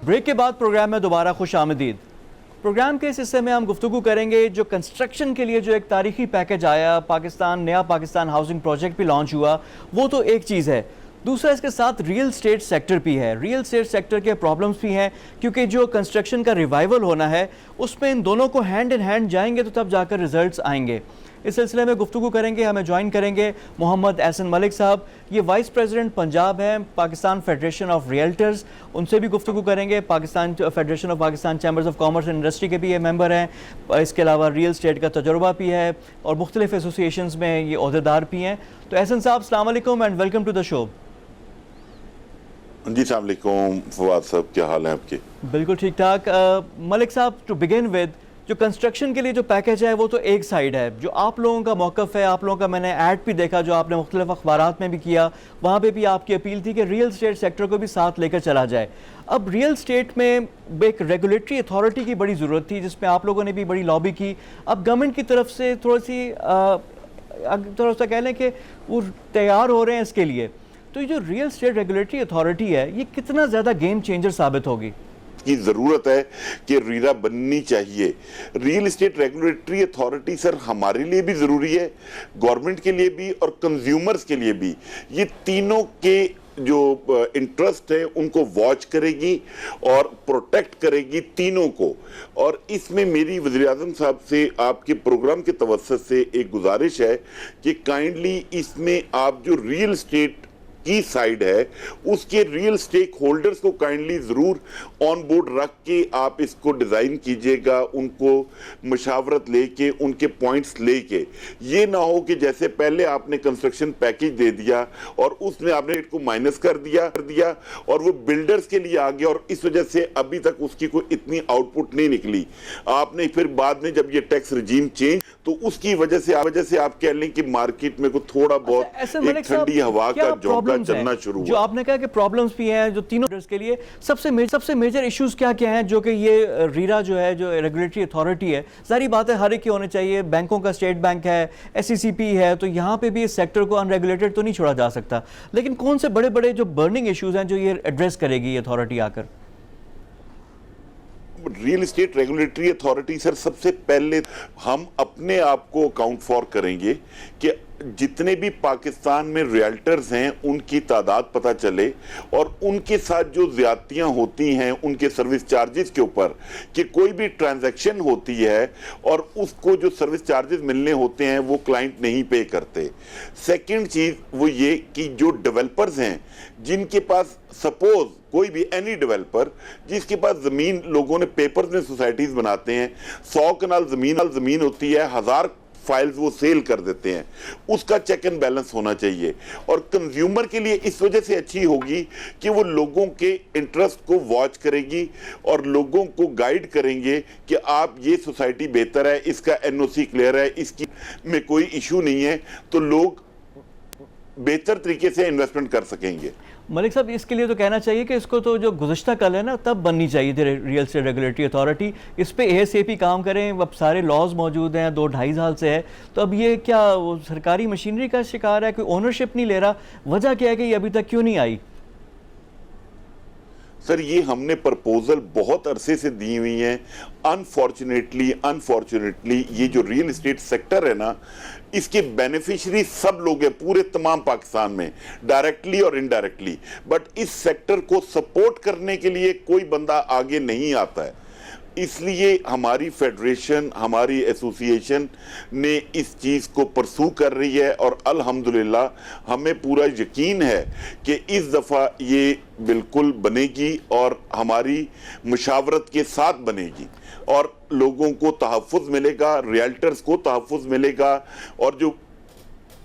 بریک کے بعد پروگرام میں دوبارہ خوش آمدید. پروگرام کے اس حصے میں ہم گفتگو کریں گے جو کنسٹرکشن کے لیے جو ایک تاریخی پیکج آیا, نیا پاکستان ہاؤسنگ پروجیکٹ بھی لانچ ہوا, وہ تو ایک چیز ہے. دوسرا اس کے ساتھ ریئل اسٹیٹ سیکٹر بھی ہے. ریئل اسٹیٹ سیکٹر کے پرابلمس بھی ہیں کیونکہ جو کنسٹرکشن کا ریوائول ہونا ہے اس میں ان دونوں کو ہینڈ ان ہینڈ جائیں گے تو تب جا کر ریزلٹس آئیں گے. اس سلسلے میں گفتگو کریں گے, ہمیں جوائن کریں گے محمد احسن ملک صاحب. یہ وائس پریزیڈنٹ پنجاب ہیں پاکستان فیڈریشن آف ریئلٹرز, ان سے بھی گفتگو کریں گے. Pakistan federation of Pakistan chambers of commerce and industry کے بھی یہ ممبر ہیں. اس کے علاوہ ریئل اسٹیٹ کا تجربہ بھی ہے اور مختلف ایسوسیشنز میں یہ عہدیدار بھی ہیں. تو احسن صاحب السلام علیکم اینڈ ویلکم ٹو دا شو. جی السلام علیکم فواد صاحب, کیا حال ہیں آپ کے؟ بالکل ٹھیک ٹھاک. ملک صاحب, ٹو بگن ود, جو کنسٹرکشن کے لیے جو پیکج ہے وہ تو ایک سائیڈ ہے. جو آپ لوگوں کا موقف ہے, آپ لوگوں کا میں نے ایڈ بھی دیکھا جو آپ نے مختلف اخبارات میں بھی کیا, وہاں پہ بھی آپ کی اپیل تھی کہ ریئل اسٹیٹ سیکٹر کو بھی ساتھ لے کر چلا جائے. اب ریئل اسٹیٹ میں ایک ریگولیٹری اتھارٹی کی بڑی ضرورت تھی جس میں آپ لوگوں نے بھی بڑی لابی کی. اب گورنمنٹ کی طرف سے تھوڑا سا کہہ لیں کہ وہ تیار ہو رہے ہیں اس کے لیے. تو یہ جو ریئل اسٹیٹ ریگولیٹری اتھارٹی ہے یہ کتنا زیادہ گیم چینجر ثابت ہوگی؟ کی ضرورت ہے کہ ریرا بننی چاہیے. ریئل اسٹیٹ ریگولیٹری اتھارٹی سر ہمارے لیے بھی ضروری ہے, گورنمنٹ کے لیے بھی اور کنزیومرز کے لیے بھی. یہ تینوں کے جو انٹرسٹ ہے ان کو واچ کرے گی اور پروٹیکٹ کرے گی تینوں کو. اور اس میں میری وزیر اعظم صاحب سے آپ کے پروگرام کے توسط سے ایک گزارش ہے کہ کائنڈلی اس میں آپ جو ریئل اسٹیٹ کی سائیڈ ہے اس کے ریئل سٹیک ہولڈرز کو کائنڈلی ضرور آن بورڈ رکھ کے آپ اس کو ڈیزائن کیجئے گا, ان کو مشاورت لے کے, ان کے پوائنٹس لے کے. یہ نہ ہو کہ جیسے پہلے آپ نے کنسٹرکشن پیکیج دے دیا اور اس میں آپ نے ریٹ کو مائنس کر دیا اور وہ بلڈرز کے لیے آ گیا اور اس وجہ سے ابھی تک اس کی کوئی اتنی آؤٹ پٹ نہیں نکلی. آپ نے پھر بعد میں جب یہ ٹیکس رجیم چینج تو اس کی وجہ سے آپ کہہ لیں کہ مارکیٹ میں کوئی تھوڑا بہت ایک ٹھنڈی ہوا کا جھونکا چلنا شروع ہوا. جو آپ نے کہا کہ پرابلمز بھی ہیں جو تینوں کے لیے سب سے میجر ایشوز کیا ہیں جو کہ یہ ریرا جو ہے جو ریگولیٹری اتھارٹی ہے, ظاہری بات ہے ہر ایک کے ہونے چاہیے. بینکوں کا اسٹیٹ بینک ہے, ایس سی سی پی ہے, تو یہاں پہ بھی اس سیکٹر کو ان ریگولیٹڈ تو نہیں چھوڑا جا سکتا. لیکن کون سے بڑے جو برننگ ایشوز ہیں جو یہ ایڈریس کرے گی یہ اتھارٹی آ کر؟ ریئل اسٹیٹ ریگولیٹری اتھارٹی سر سب سے پہلے ہم اپنے آپ کو اکاؤنٹ فار کریں گے کہ جتنے بھی پاکستان میں ریئلٹرز ہیں ان کی تعداد پتہ چلے اور ان کے ساتھ جو زیادتیاں ہوتی ہیں ان کے سروس چارجز کے اوپر, کہ کوئی بھی ٹرانزیکشن ہوتی ہے اور اس کو جو سروس چارجز ملنے ہوتے ہیں وہ کلائنٹ نہیں پے کرتے. سیکنڈ چیز وہ یہ کہ جو ڈیولپرز ہیں جن کے پاس سپوز کوئی بھی اینی ڈیولپر جس کے پاس زمین, لوگوں نے پیپرز میں سوسائٹیز بناتے ہیں, 100 کنال زمین ہوتی ہے, 1000 فائلز وہ سیل کر دیتے ہیں, اس کا چیک اینڈ بیلنس ہونا چاہیے. اور کنزیومر کے لیے اس وجہ سے اچھی ہوگی کہ وہ لوگوں کے انٹرسٹ کو واچ کرے گی اور لوگوں کو گائیڈ کریں گے کہ آپ یہ سوسائٹی بہتر ہے, اس کا این او سی کلیئر ہے, اس کی میں کوئی ایشو نہیں ہے, تو لوگ بہتر طریقے سے انویسٹمنٹ کر سکیں گے. ملک صاحب اس کے لیے تو کہنا چاہیے کہ اس کو تو جو گزشتہ کل ہے نا تب بننی چاہیے تھی ریئل اسٹیٹ ریگولیٹری اتھارٹی. اس پہ اے سی پی کام کریں, اب سارے لاز موجود ہیں, 2-2.5 سال سے ہے, تو اب یہ کیا وہ سرکاری مشینری کا شکار ہے, کوئی اونرشپ نہیں لے رہا؟ وجہ کیا ہے کہ یہ ابھی تک کیوں نہیں آئی؟ سر یہ ہم نے پرپوزل بہت عرصے سے دی ہوئی ہیں. انفارچونیٹلی یہ جو ریئل اسٹیٹ سیکٹر ہے نا اس کے بینیفیشری سب لوگ ہیں پورے تمام پاکستان میں, ڈائریکٹلی اور انڈائریکٹلی, بٹ اس سیکٹر کو سپورٹ کرنے کے لیے کوئی بندہ آگے نہیں آتا ہے. اس لیے ہماری فیڈریشن, ہماری ایسوسییشن نے اس چیز کو پرسو کر رہی ہے اور الحمدللہ ہمیں پورا یقین ہے کہ اس دفعہ یہ بالکل بنے گی اور ہماری مشاورت کے ساتھ بنے گی اور لوگوں کو تحفظ ملے گا, ریئلٹرز کو تحفظ ملے گا, اور جو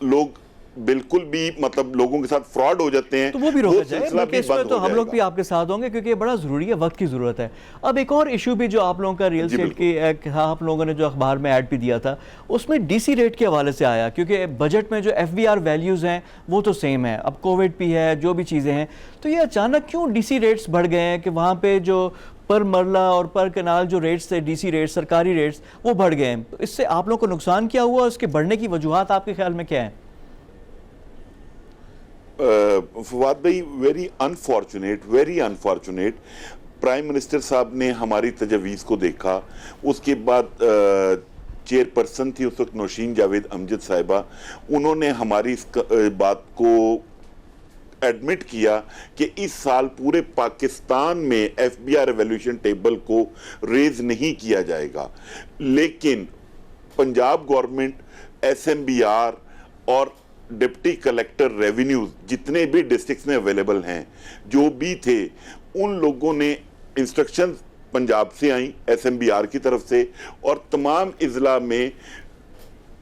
لوگ بالکل بھی مطلب لوگوں کے ساتھ فراڈ ہو جاتے ہیں تو وہ بھی روکا جائے. بلکہ اس میں تو ہم لوگ بھی آپ کے ساتھ ہوں گے کیونکہ یہ بڑا ضروری ہے, وقت کی ضرورت ہے. اب ایک اور ایشو بھی جو آپ لوگوں کا ریئل اسٹیٹ کی آپ لوگوں نے جو اخبار میں ایڈ بھی دیا تھا اس میں ڈی سی ریٹ کے حوالے سے آیا, کیونکہ بجٹ میں جو ایف بی آر ویلیوز ہیں وہ تو سیم ہے, اب کووڈ بھی ہے, جو بھی چیزیں ہیں, تو یہ اچانک کیوں ڈی سی ریٹس بڑھ گئے ہیں کہ وہاں پہ جو پر مرلہ اور پر کنال جو ریٹس تھے, ڈی سی ریٹس, سرکاری ریٹس, وہ بڑھ گئے ہیں. اس سے آپ لوگوں کو نقصان کیا ہوا, اس کے بڑھنے کی وجوہات آپ کے خیال میں کیا ہیں؟ فواد بھائی ویری انفارچونیٹ پرائم منسٹر صاحب نے ہماری تجویز کو دیکھا, اس کے بعد چیئر پرسن تھی اس وقت نوشین جاوید امجد صاحبہ, انہوں نے ہماری اس بات کو ایڈمٹ کیا کہ اس سال پورے پاکستان میں F B R evaluation table کو ریز نہیں کیا جائے گا, لیکن Punjab government, S M B R اور ڈپٹی کلیکٹر ریونیوز جتنے بھی ڈسٹرکٹس میں اویلیبل ہیں جو بھی تھے, ان لوگوں نے انسٹرکشن پنجاب سے آئیں ایس ایم بی آر کی طرف سے, اور تمام اضلاع میں